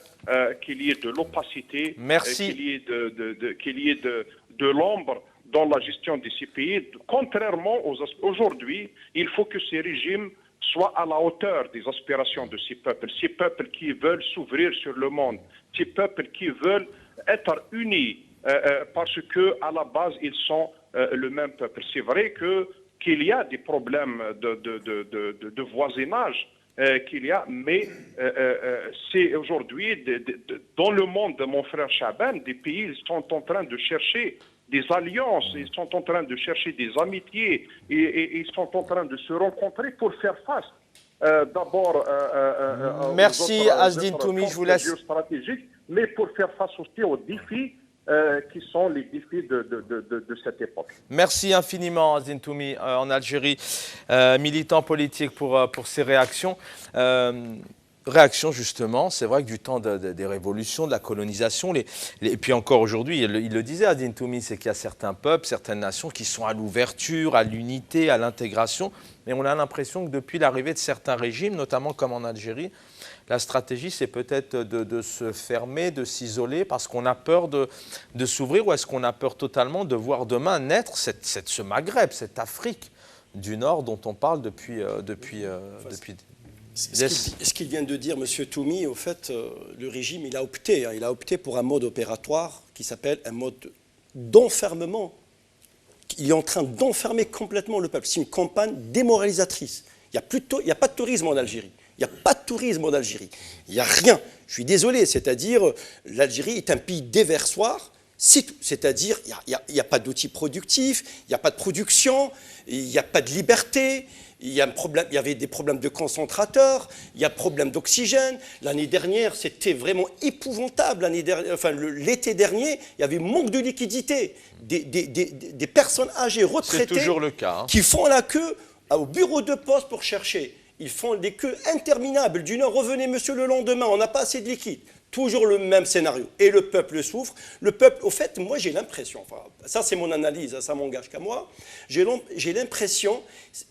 G: qu'il y ait de l'opacité, qu'il y ait de l'ombre dans la gestion de ces pays. Contrairement aujourd'hui, il faut que ces régimes soient à la hauteur des aspirations de ces peuples qui veulent s'ouvrir sur le monde, ces peuples qui veulent être unis parce que à la base ils sont le même peuple. C'est vrai qu'il y a des problèmes de voisinage mais c'est aujourd'hui dans le monde de mon frère Chaban, des pays ils sont en train de chercher des alliances, ils sont en train de chercher des amitiés et ils sont en train de se rencontrer pour faire face d'abord
A: merci Azdine Toumi, je vous laisse
G: géostratégiques, mais pour faire face aussi aux défis qui sont les défis de cette époque.
A: Merci infiniment Azdine Toumi en Algérie, militant politique pour ces réactions. Réaction justement, c'est vrai que du temps des révolutions, de la colonisation, et puis encore aujourd'hui, il le disait Azdine Toumi, c'est qu'il y a certains peuples, certaines nations qui sont à l'ouverture, à l'unité, à l'intégration, mais on a l'impression que depuis l'arrivée de certains régimes, notamment comme en Algérie, la stratégie c'est peut-être de se fermer, de s'isoler parce qu'on a peur de s'ouvrir, ou est-ce qu'on a peur totalement de voir demain naître ce Maghreb, cette Afrique du Nord dont on parle depuis
D: Ce qu'il vient de dire, M. Toumi, au fait, le régime, il a opté pour un mode opératoire qui s'appelle un mode d'enfermement. Il est en train d'enfermer complètement le peuple. C'est une campagne démoralisatrice. Il n'y a pas de tourisme en Algérie. Il n'y a pas de tourisme en Algérie. Il n'y a rien. Je suis désolé, c'est-à-dire l'Algérie est un pays déversoir. C'est tout. C'est-à-dire, il n'y a pas d'outils productifs, il n'y a pas de production, il n'y a pas de liberté, il y avait des problèmes de concentrateurs, il y a problème d'oxygène. L'année dernière, c'était vraiment épouvantable. L'été dernier, il y avait manque de liquidité. Des personnes âgées, retraitées,
A: c'est toujours le cas, hein,
D: qui font la queue au bureau de poste pour chercher. Ils font des queues interminables. D'une heure, revenez monsieur le lendemain, on n'a pas assez de liquide. Toujours le même scénario. Et le peuple souffre. Le peuple, au fait, moi j'ai l'impression, enfin, ça c'est mon analyse, ça m'engage qu'à moi, j'ai l'impression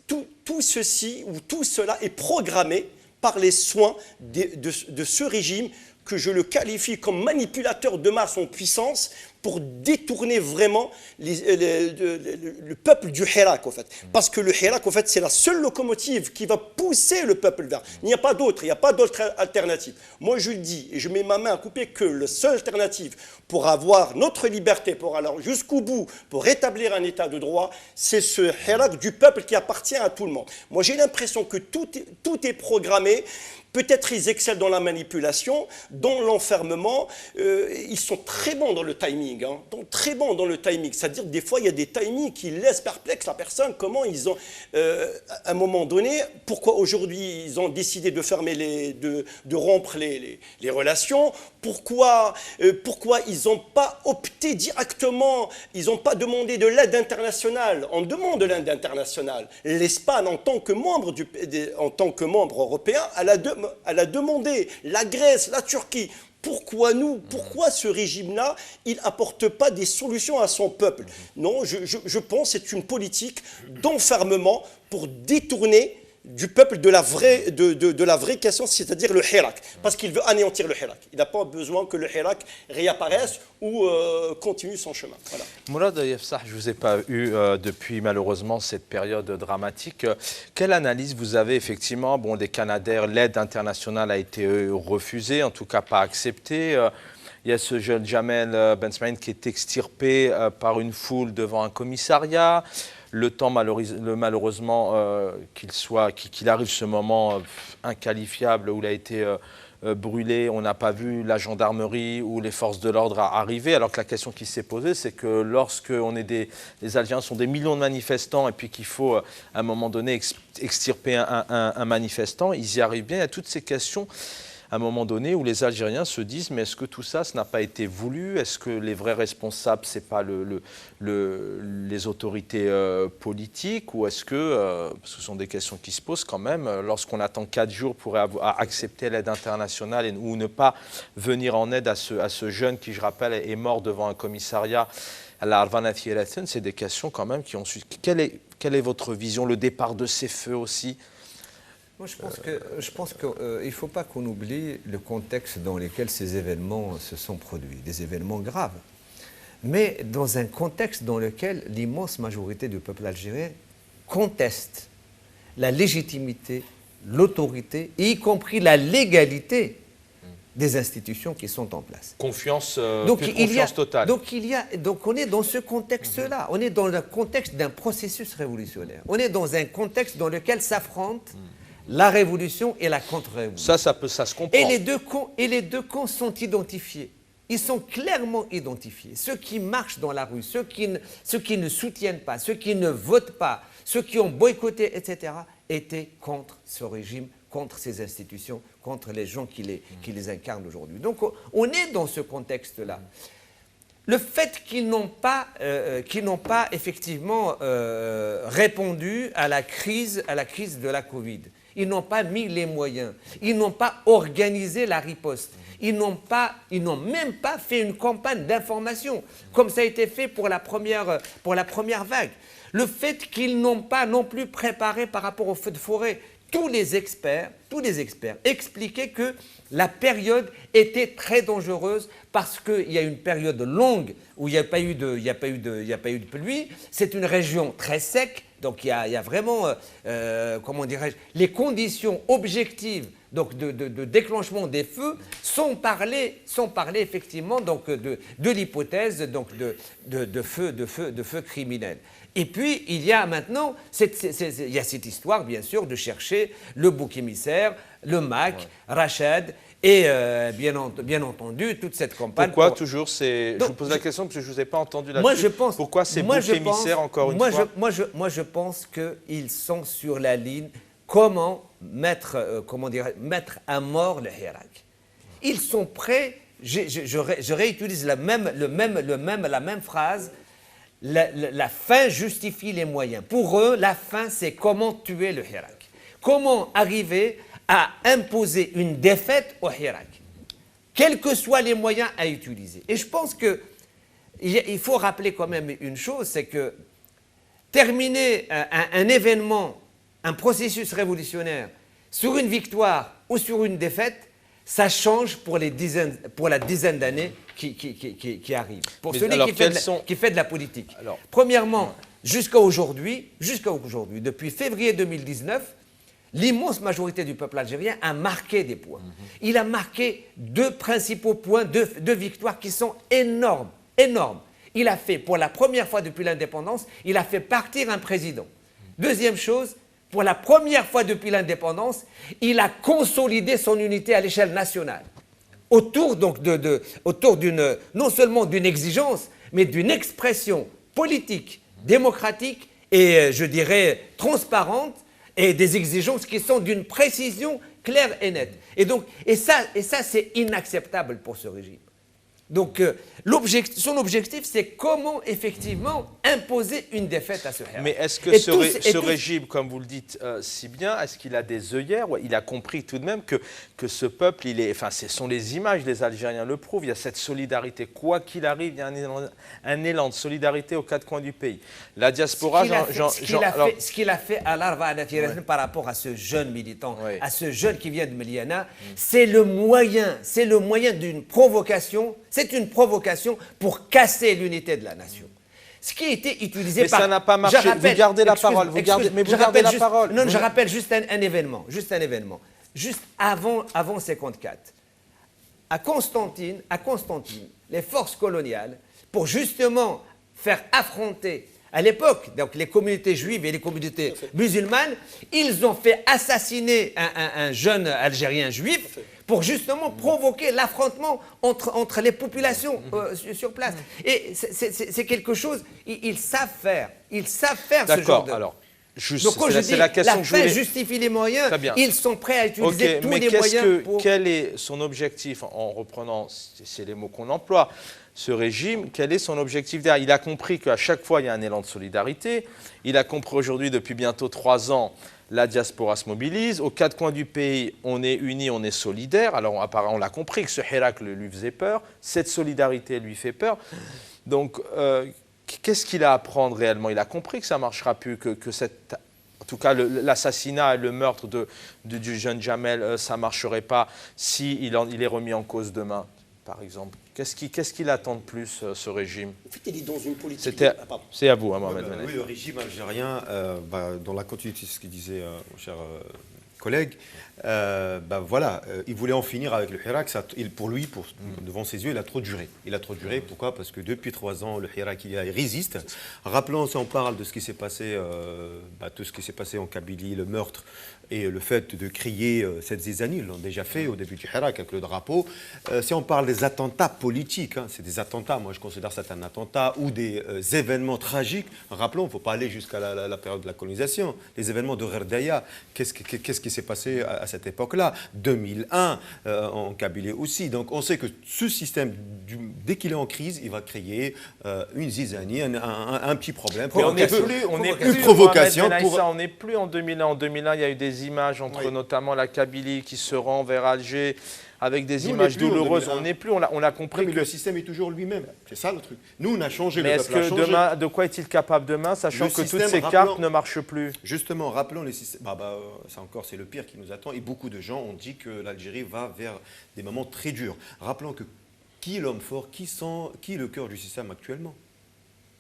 D: tout ceci ou tout cela est programmé par les soins de ce régime que je le qualifie comme manipulateur de masse en puissance pour détourner vraiment le peuple du Hirak, en fait. Parce que le Hirak, en fait, c'est la seule locomotive qui va pousser le peuple vers. Il n'y a pas d'autre, il n'y a pas d'autre alternative. Moi, je le dis, et je mets ma main à couper que la seule alternative pour avoir notre liberté, pour aller jusqu'au bout, pour rétablir un état de droit, c'est ce Hirak du peuple qui appartient à tout le monde. Moi, j'ai l'impression que tout est programmé. Peut-être ils excellent dans la manipulation, dans l'enfermement. Ils sont très bons dans le timing. Très bons dans le timing. C'est-à-dire que des fois, il y a des timings qui laissent perplexe la personne. Comment ils ont, à un moment donné, pourquoi aujourd'hui ils ont décidé de fermer de rompre les relations. Pourquoi ils n'ont pas opté directement, ils n'ont pas demandé de l'aide internationale. On demande de l'aide internationale. L'Espagne, en tant que membre européen, elle a demandé. La Grèce, la Turquie. Pourquoi ce régime-là, il n'apporte pas des solutions à son peuple? Non, je pense que c'est une politique d'enfermement pour détourner du peuple de la vraie question, c'est-à-dire le Hirak. Parce qu'il veut anéantir le Hirak. Il n'a pas besoin que le Hirak réapparaisse ou continue son chemin. Voilà.
A: Mourad Yefsah, je ne vous ai pas eu depuis malheureusement cette période dramatique. Quelle analyse vous avez effectivement? Bon, des Canadaires, l'aide internationale a été refusée, en tout cas pas acceptée. Il y a ce jeune Jamel Ben Smaïn qui est extirpé par une foule devant un commissariat. Le temps, malheureusement, qu'il arrive ce moment inqualifiable où il a été brûlé, on n'a pas vu la gendarmerie ou les forces de l'ordre arriver, alors que la question qui s'est posée, c'est que lorsque les Algériens sont des millions de manifestants et puis qu'il faut, à un moment donné, extirper un manifestant, ils y arrivent bien. Il y a toutes ces questions à un moment donné où les Algériens se disent mais est-ce que tout ça, ça n'a pas été voulu? Est-ce que les vrais responsables, ce n'est pas les autorités politiques? Ou est-ce que, parce que ce sont des questions qui se posent quand même, lorsqu'on attend 4 jours pour accepter l'aide internationale ou ne pas venir en aide à ce jeune qui, je rappelle, est mort devant un commissariat à la Arvana Thierathen, c'est des questions quand même qui ont su. Quelle est votre vision? Le départ de ces feux aussi?
F: Moi, je pense qu'il ne faut pas qu'on oublie le contexte dans lequel ces événements se sont produits, des événements graves, mais dans un contexte dans lequel l'immense majorité du peuple algérien conteste la légitimité, l'autorité, y compris la légalité des institutions qui sont en place.
A: Confiance totale.
F: Donc on est dans ce contexte-là, on est dans le contexte d'un processus révolutionnaire, on est dans un contexte dans lequel s'affrontent la révolution et la contre-révolution.
A: Ça se comprend.
F: Et les deux camps sont identifiés. Ils sont clairement identifiés. Ceux qui marchent dans la rue, ceux qui ne soutiennent pas, ceux qui ne votent pas, ceux qui ont boycotté, etc., étaient contre ce régime, contre ces institutions, contre les gens qui les incarnent aujourd'hui. Donc on est dans ce contexte-là. Le fait qu'ils n'ont pas effectivement répondu à la crise de la Covid, ils n'ont pas mis les moyens, ils n'ont pas organisé la riposte, ils n'ont même pas fait une campagne d'information, comme ça a été fait pour la première vague. Le fait qu'ils n'ont pas non plus préparé par rapport aux feux de forêt, tous les experts expliquaient que la période était très dangereuse parce qu'il y a une période longue où il n'y a pas eu de pluie. C'est une région très sec, donc il y a vraiment, comment dirais-je, les conditions objectives donc de déclenchement des feux sont parlées effectivement donc de l'hypothèse donc de feux criminels. Et puis, il y a maintenant cette histoire, bien sûr, de chercher le bouc émissaire, le MAC, Rachad, Et bien entendu, toute cette campagne...
A: Pourquoi toujours je vous pose la question parce que je ne vous ai pas entendu là-dessus.
F: Moi, je pense...
A: Pourquoi ces boucs émissaires, encore une fois
F: Moi, je pense qu'ils sont sur la ligne. Comment mettre à mort le Hirak. Ils sont prêts, je réutilise la même phrase, la fin justifie les moyens. Pour eux, la fin, c'est comment tuer le Hirak. Comment arriver à imposer une défaite au Hirak, quels que soient les moyens à utiliser. Et je pense qu'il faut rappeler quand même une chose, c'est que terminer un événement, un processus révolutionnaire sur une victoire ou sur une défaite, ça change pour la dizaine d'années qui arrivent. Pour celui qui fait de la politique. Alors, premièrement, jusqu'à aujourd'hui, depuis février 2019, l'immense majorité du peuple algérien a marqué des points. Il a marqué deux principaux points, deux victoires qui sont énormes, énormes. Il a fait, pour la première fois depuis l'indépendance, il a fait partir un président. Deuxième chose, pour la première fois depuis l'indépendance, il a consolidé son unité à l'échelle nationale. Autour d'une, non seulement d'une exigence, mais d'une expression politique, démocratique et, je dirais, transparente, et des exigences qui sont d'une précision claire et nette. Et ça c'est inacceptable pour ce régime. Donc, son objectif, c'est comment, effectivement, imposer une défaite à ce Hirak.
A: Mais est-ce que ce régime, comme vous le dites si bien, est-ce qu'il a des œillères? Il a compris tout de même que ce peuple, ce sont les images, les Algériens le prouvent, il y a cette solidarité. Quoi qu'il arrive, il y a un élan de solidarité aux quatre coins du pays. La diaspora...
F: Ce qu'il a fait à l'Arva par rapport à ce jeune militant, à ce jeune qui vient de Meliana, c'est le moyen d'une provocation. C'est une provocation pour casser l'unité de la nation. Ce qui a été utilisé par...
A: Mais ça n'a pas marché. Vous gardez la parole.
F: Je rappelle juste un événement. Juste avant 54. À Constantine, les forces coloniales, pour justement faire affronter, à l'époque, donc les communautés juives et les communautés musulmanes, ils ont fait assassiner un jeune Algérien juif pour justement provoquer l'affrontement entre les populations sur place. Et c'est quelque chose, ils savent faire ce genre de...
A: Alors, juste,
F: donc quand je dis
A: la question
F: la fin justifie les moyens, ils sont prêts à utiliser tous les moyens pour...
A: Quel est son objectif, en reprenant, c'est les mots qu'on emploie, ce régime, quel est son objectif derrière? Il a compris qu'à chaque fois, il y a un élan de solidarité. Il a compris aujourd'hui, depuis bientôt 3 ans, la diaspora se mobilise. Aux quatre coins du pays, on est unis, on est solidaires. Alors, on l'a compris que ce Hirak lui faisait peur. Cette solidarité lui fait peur. Donc, qu'est-ce qu'il a à prendre réellement? Il a compris que ça ne marchera plus, en tout cas, l'assassinat et le meurtre du jeune Jamel, ça ne marcherait pas s'il est remis en cause demain, par exemple. Qu'est-ce qu'il attend de plus, ce régime?
D: En fait, il est dans une politique...
A: C'est à vous, Mohamed Menef.
E: Oui, le régime algérien, dans la continuité de ce que disait mon cher collègue, il voulait en finir avec le Hirak. Devant ses yeux, il a trop duré. Pourquoi? Parce que depuis 3 ans, le Hirak, il résiste. Rappelons, si on parle de ce qui s'est passé, tout ce qui s'est passé en Kabylie, le meurtre et le fait de crier cette zizanie, ils l'ont déjà fait au début du Hirak avec le drapeau. Si on parle des attentats politiques, c'est des attentats, moi je considère ça un attentat, ou des événements tragiques, rappelons, il ne faut pas aller jusqu'à la période de la colonisation, les événements de Gherdaya, qu'est-ce qui s'est passé à cette époque-là? 2001, en Kabylie aussi. Donc on sait que ce système, dès qu'il est en crise, il va créer une zizanie, un petit problème.
A: On n'est plus
E: une provocation.
A: On n'est plus en 2001. En 2001, il y a eu des images entre notamment la Kabylie qui se rend vers Alger avec des images douloureuses. On n'est plus, on a compris
E: que le système est toujours lui-même. C'est ça le truc. Nous, on a changé.
A: Mais est-ce que demain, de quoi est-il capable demain, sachant que toutes ces cartes ne marchent plus?
E: Justement, rappelons les systèmes. Ça encore, c'est le pire qui nous attend. Et beaucoup de gens ont dit que l'Algérie va vers des moments très durs. Rappelons que qui est l'homme fort, qui est le cœur du système actuellement?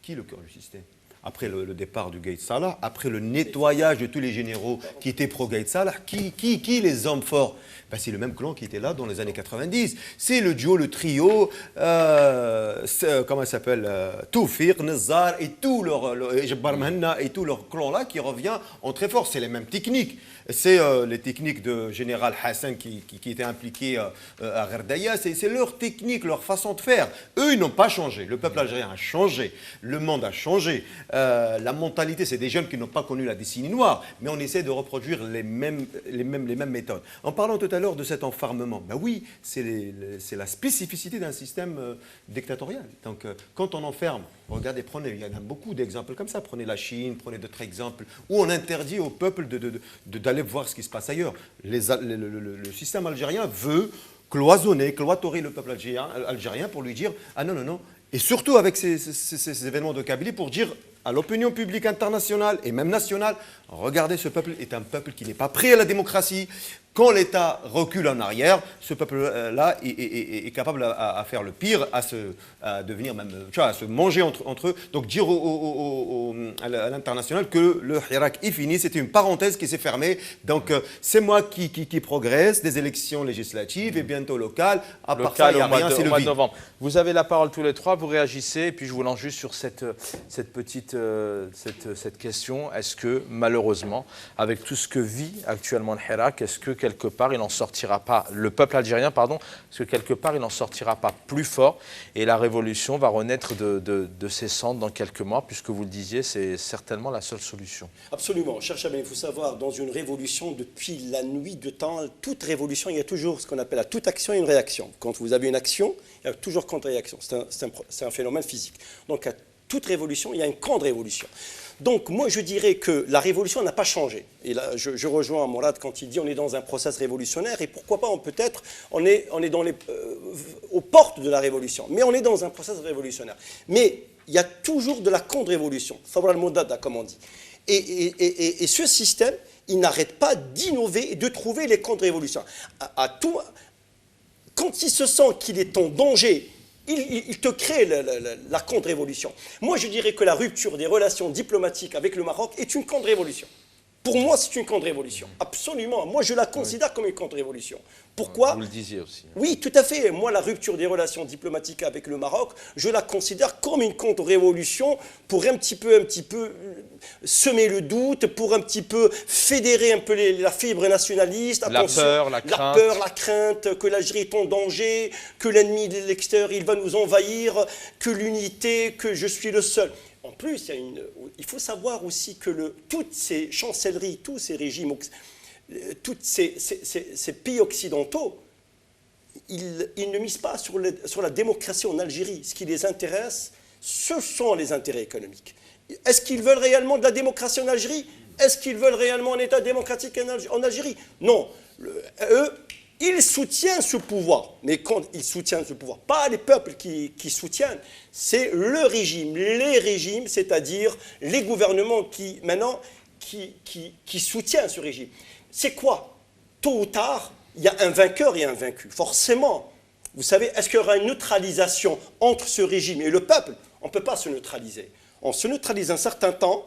E: Qui est le cœur du système? après le départ du Gaïd Salah, après le nettoyage de tous les généraux qui étaient pro-Gaïd Salah, qui les hommes forts? Ben, c'est le même clan qui était là dans les années 90. C'est le duo, le trio, comment il s'appelle, Toufir, Nazar et tout Jabbar Mahanna et tout leur clan-là qui revient en très fort. C'est les mêmes techniques. C'est les techniques de général Hassan qui était impliqué à Gherdaïa. C'est leur technique, leur façon de faire. Eux, ils n'ont pas changé. Le peuple algérien a changé. Le monde a changé. La mentalité, c'est des jeunes qui n'ont pas connu la décennie noire. Mais on essaie de reproduire les mêmes méthodes. En parlant tout à l'heure de cet enfermement, ben oui, c'est la spécificité d'un système dictatorial. Donc, quand on enferme, regardez, il y en a beaucoup d'exemples comme ça. Prenez la Chine, prenez d'autres exemples, où on interdit au peuple d'aller voir ce qui se passe ailleurs. Le système algérien veut cloisonner le peuple algérien pour lui dire « Ah non, non, non ». Et surtout avec ces événements de Kabylie pour dire à l'opinion publique internationale et même nationale, regardez, ce peuple est un peuple qui n'est pas prêt à la démocratie. Quand l'État recule en arrière, ce peuple-là est capable à faire le pire, à devenir même, tu vois, à se manger entre eux. Donc dire à l'international que le Hirak est fini, c'était une parenthèse qui s'est fermée. Donc c'est moi qui progresse, des élections législatives et bientôt locales. À part ça, il n'y a rien, c'est le vide.
A: Novembre. Vous avez la parole tous les trois, vous réagissez, et puis je vous lance juste sur cette question. Est-ce que, malheureusement, avec tout ce que vit actuellement le Hirak, est-ce que quelque part il n'en sortira pas, le peuple algérien, pardon, est-ce que quelque part il n'en sortira pas plus fort et la révolution va renaître de ses cendres dans quelques mois, puisque vous le disiez, c'est certainement la seule solution.
D: Absolument. Cher Chabin, il faut savoir, dans une révolution, depuis la nuit de temps, toute révolution, il y a toujours ce qu'on appelle à toute action une réaction. Quand vous avez une action, il y a toujours contre-réaction. C'est un phénomène physique. Donc à toute révolution, il y a une contre-révolution. Donc moi je dirais que la révolution n'a pas changé. Et là je rejoins Mourad quand il dit on est dans un processus révolutionnaire et pourquoi pas on est dans aux portes de la révolution. Mais on est dans un processus révolutionnaire. Mais il y a toujours de la contre-révolution. Thawra al-Modada comme on dit. Et ce système, il n'arrête pas d'innover et de trouver les contre-révolutions. Quand il se sent qu'il est en danger, il te crée la contre-révolution. Moi, je dirais que la rupture des relations diplomatiques avec le Maroc est une contre-révolution. Pour moi, c'est une contre-révolution. Absolument. Moi, je la considère comme une contre-révolution. Pourquoi?
A: Vous le disiez aussi.
D: Oui, tout à fait. Moi, la rupture des relations diplomatiques avec le Maroc, je la considère comme une contre-révolution pour un petit peu semer le doute, pour un petit peu fédérer un peu la fibre nationaliste.
A: Attention, la peur,
D: la crainte que l'Algérie est en danger, que l'ennemi de l'extérieur, il va nous envahir, que l'unité, que je suis le seul. En plus, il faut savoir aussi que toutes ces chancelleries, tous ces régimes, tous ces pays occidentaux, ils ne misent pas sur la démocratie en Algérie. Ce qui les intéresse, ce sont les intérêts économiques. Est-ce qu'ils veulent réellement de la démocratie en Algérie? Est-ce qu'ils veulent réellement un État démocratique en Algérie? Non. Eux, ils soutiennent ce pouvoir. Mais quand ils soutiennent ce pouvoir, pas les peuples qui soutiennent, c'est le régime, les régimes, c'est-à-dire les gouvernements qui soutiennent ce régime. C'est quoi? Tôt ou tard, il y a un vainqueur et un vaincu. Forcément, vous savez, est-ce qu'il y aura une neutralisation entre ce régime et le peuple? On ne peut pas se neutraliser. On se neutralise un certain temps,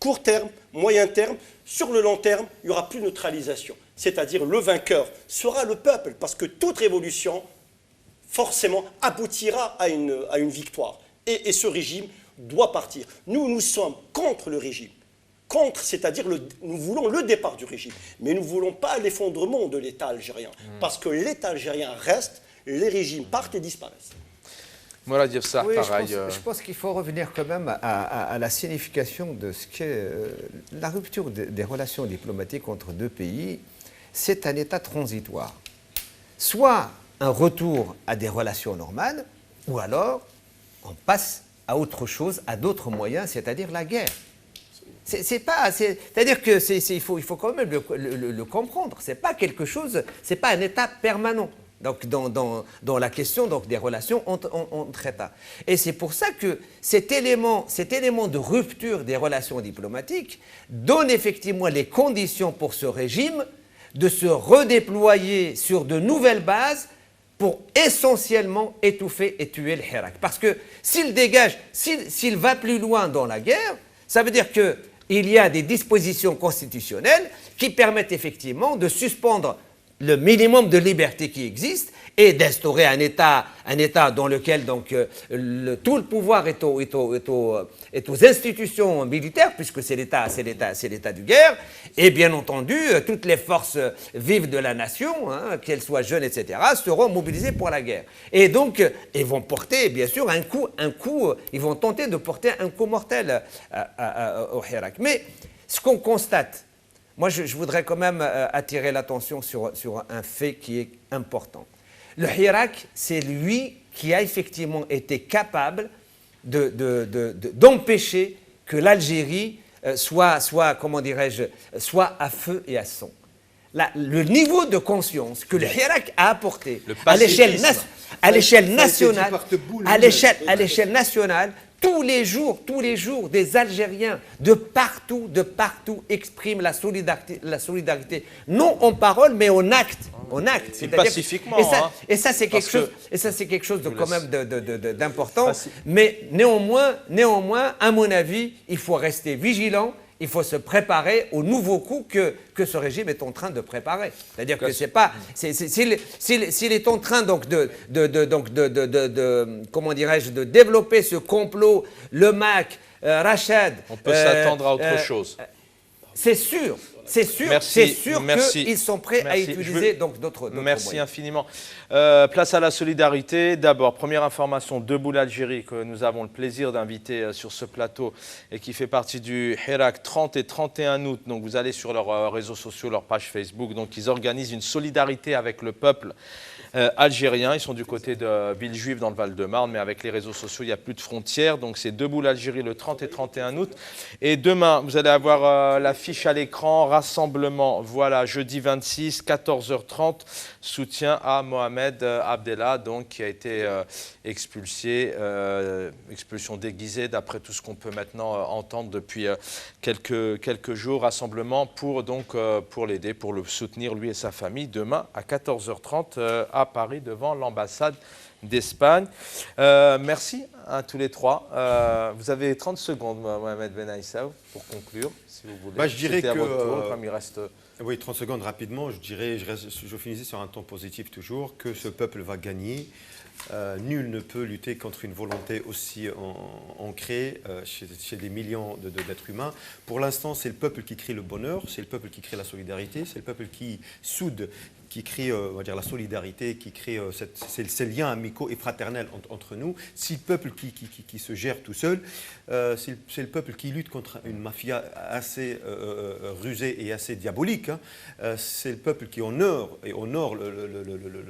D: court terme, moyen terme. Sur le long terme, il n'y aura plus de neutralisation. C'est-à-dire le vainqueur sera le peuple, parce que toute révolution, forcément, aboutira à une victoire. Et ce régime doit partir. Nous sommes contre le régime. Contre, c'est-à-dire nous voulons le départ du régime. Mais nous ne voulons pas l'effondrement de l'État algérien. Parce que l'État algérien reste, les régimes partent et disparaissent.
A: Voilà, dire ça,
F: oui,
A: pareil.
F: Je pense qu'il faut revenir quand même à la signification de ce qu'est la rupture des relations diplomatiques entre deux pays. C'est un état transitoire. Soit un retour à des relations normales, ou alors on passe à autre chose, à d'autres moyens, c'est-à-dire la guerre. C'est-à-dire que il faut quand même le comprendre. C'est pas quelque chose, c'est pas un état permanent. Donc dans la question des relations entre États. Et c'est pour ça que cet élément de rupture des relations diplomatiques donne effectivement les conditions pour ce régime de se redéployer sur de nouvelles bases pour essentiellement étouffer et tuer le Hirak. Parce que s'il dégage, s'il va plus loin dans la guerre, ça veut dire qu'il y a des dispositions constitutionnelles qui permettent effectivement de suspendre le minimum de liberté qui existe et d'instaurer un État dans lequel donc, tout le pouvoir est aux institutions militaires, puisque c'est l'état de guerre, et bien entendu, toutes les forces vives de la nation, hein, qu'elles soient jeunes, etc., seront mobilisées pour la guerre. Et donc, ils vont porter, bien sûr, ils vont tenter de porter un coup mortel au Hirak. Mais ce qu'on constate, moi, je voudrais quand même attirer l'attention sur un fait qui est important. Le Hirak, c'est lui qui a effectivement été capable d'empêcher que l'Algérie soit à feu et à sang. Le niveau de conscience que le Hirak a apporté à l'échelle nationale, tous les jours, des Algériens de partout expriment la solidarité, non en parole, mais en acte.
A: Et pacifiquement.
F: Et ça, c'est quelque chose de quand même d'important. Mais néanmoins, à mon avis, il faut rester vigilant. Il faut se préparer au nouveau coup que ce régime est en train de préparer. C'est-à-dire que c'est pas, s'il est en train donc comment dirais-je, de développer ce complot, le MAC, Rachad.
A: On peut s'attendre à autre chose.
F: C'est sûr qu'ils sont prêts à utiliser d'autres moyens.
A: Merci infiniment. Place à la solidarité. D'abord, première information, Debout l'Algérie, que nous avons le plaisir d'inviter sur ce plateau et qui fait partie du Hirak 30 et 31 août. Donc vous allez sur leurs réseaux sociaux, leur page Facebook. Donc ils organisent une solidarité avec le peuple algériens. Ils sont du côté de Villejuif dans le Val-de-Marne, mais avec les réseaux sociaux, il n'y a plus de frontières. Donc c'est Debout l'Algérie le 30 et 31 août. Et demain, vous allez avoir l'affiche à l'écran, rassemblement, voilà, jeudi 26, 14h30, soutien à Mohamed Abdellah, donc, qui a été expulsé, expulsion déguisée, d'après tout ce qu'on peut maintenant entendre depuis quelques jours. Rassemblement pour l'aider, pour le soutenir, lui et sa famille, demain à 14h30 à Paris, devant l'ambassade d'Espagne. Merci à tous les trois. Vous avez 30 secondes, Mohamed Ben Aïssaou, pour conclure, si vous voulez.
E: Je dirais que...
A: comme il reste...
E: Oui, 30 secondes rapidement. Je finissais sur un ton positif toujours, que ce peuple va gagner. Nul ne peut lutter contre une volonté aussi ancrée chez des millions d'êtres humains. Pour l'instant, c'est le peuple qui crée le bonheur, c'est le peuple qui crée la solidarité, c'est le peuple qui soude, qui crée on va dire, la solidarité, qui crée ces liens amicaux et fraternels entre nous. C'est le peuple qui se gère tout seul. C'est le peuple qui lutte contre une mafia assez rusée et assez diabolique. Hein. C'est le peuple qui honore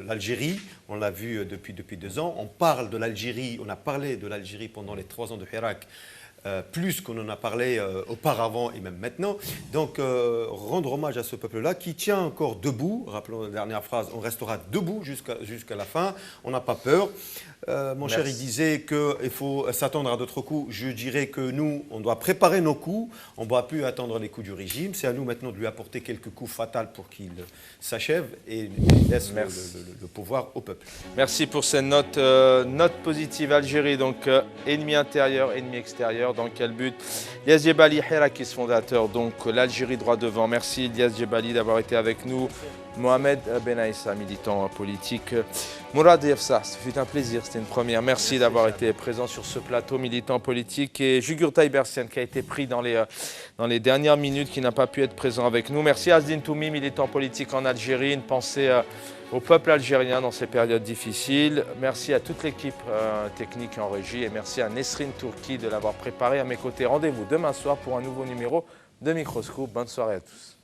E: l'Algérie. On l'a vu depuis 2 ans. On parle de l'Algérie, on a parlé de l'Algérie pendant les 3 ans de Hirak. Plus qu'on en a parlé auparavant et même maintenant. Donc, rendre hommage à ce peuple-là qui tient encore debout. Rappelons la dernière phrase, on restera debout jusqu'à la fin. On n'a pas peur. Mon cher, il disait qu'il faut s'attendre à d'autres coups. Je dirais que nous, on doit préparer nos coups. On ne doit plus attendre les coups du régime. C'est à nous maintenant de lui apporter quelques coups fatals pour qu'il s'achève et laisse le pouvoir au peuple.
A: Merci pour cette note positive. Algérie, donc ennemi intérieur, ennemi extérieur. Dans quel but? Ilyas Djebali, Hirakis fondateur, donc l'Algérie droit devant. Merci Ilyas Djebali d'avoir été avec nous. Mohamed Ben Aïssa, militant politique. Mourad Yefsa, ce fut un plaisir, c'était une première. Merci d'avoir été présent sur ce plateau, militant politique. Et Jugur Taibersian qui a été pris dans les dernières minutes, qui n'a pas pu être présent avec nous. Merci à Azdin Toumi, militant politique en Algérie. Une pensée au peuple algérien dans ces périodes difficiles. Merci à toute l'équipe technique en régie et merci à Nesrine Tourki de l'avoir préparé à mes côtés. Rendez-vous demain soir pour un nouveau numéro de Microscope. Bonne soirée à tous.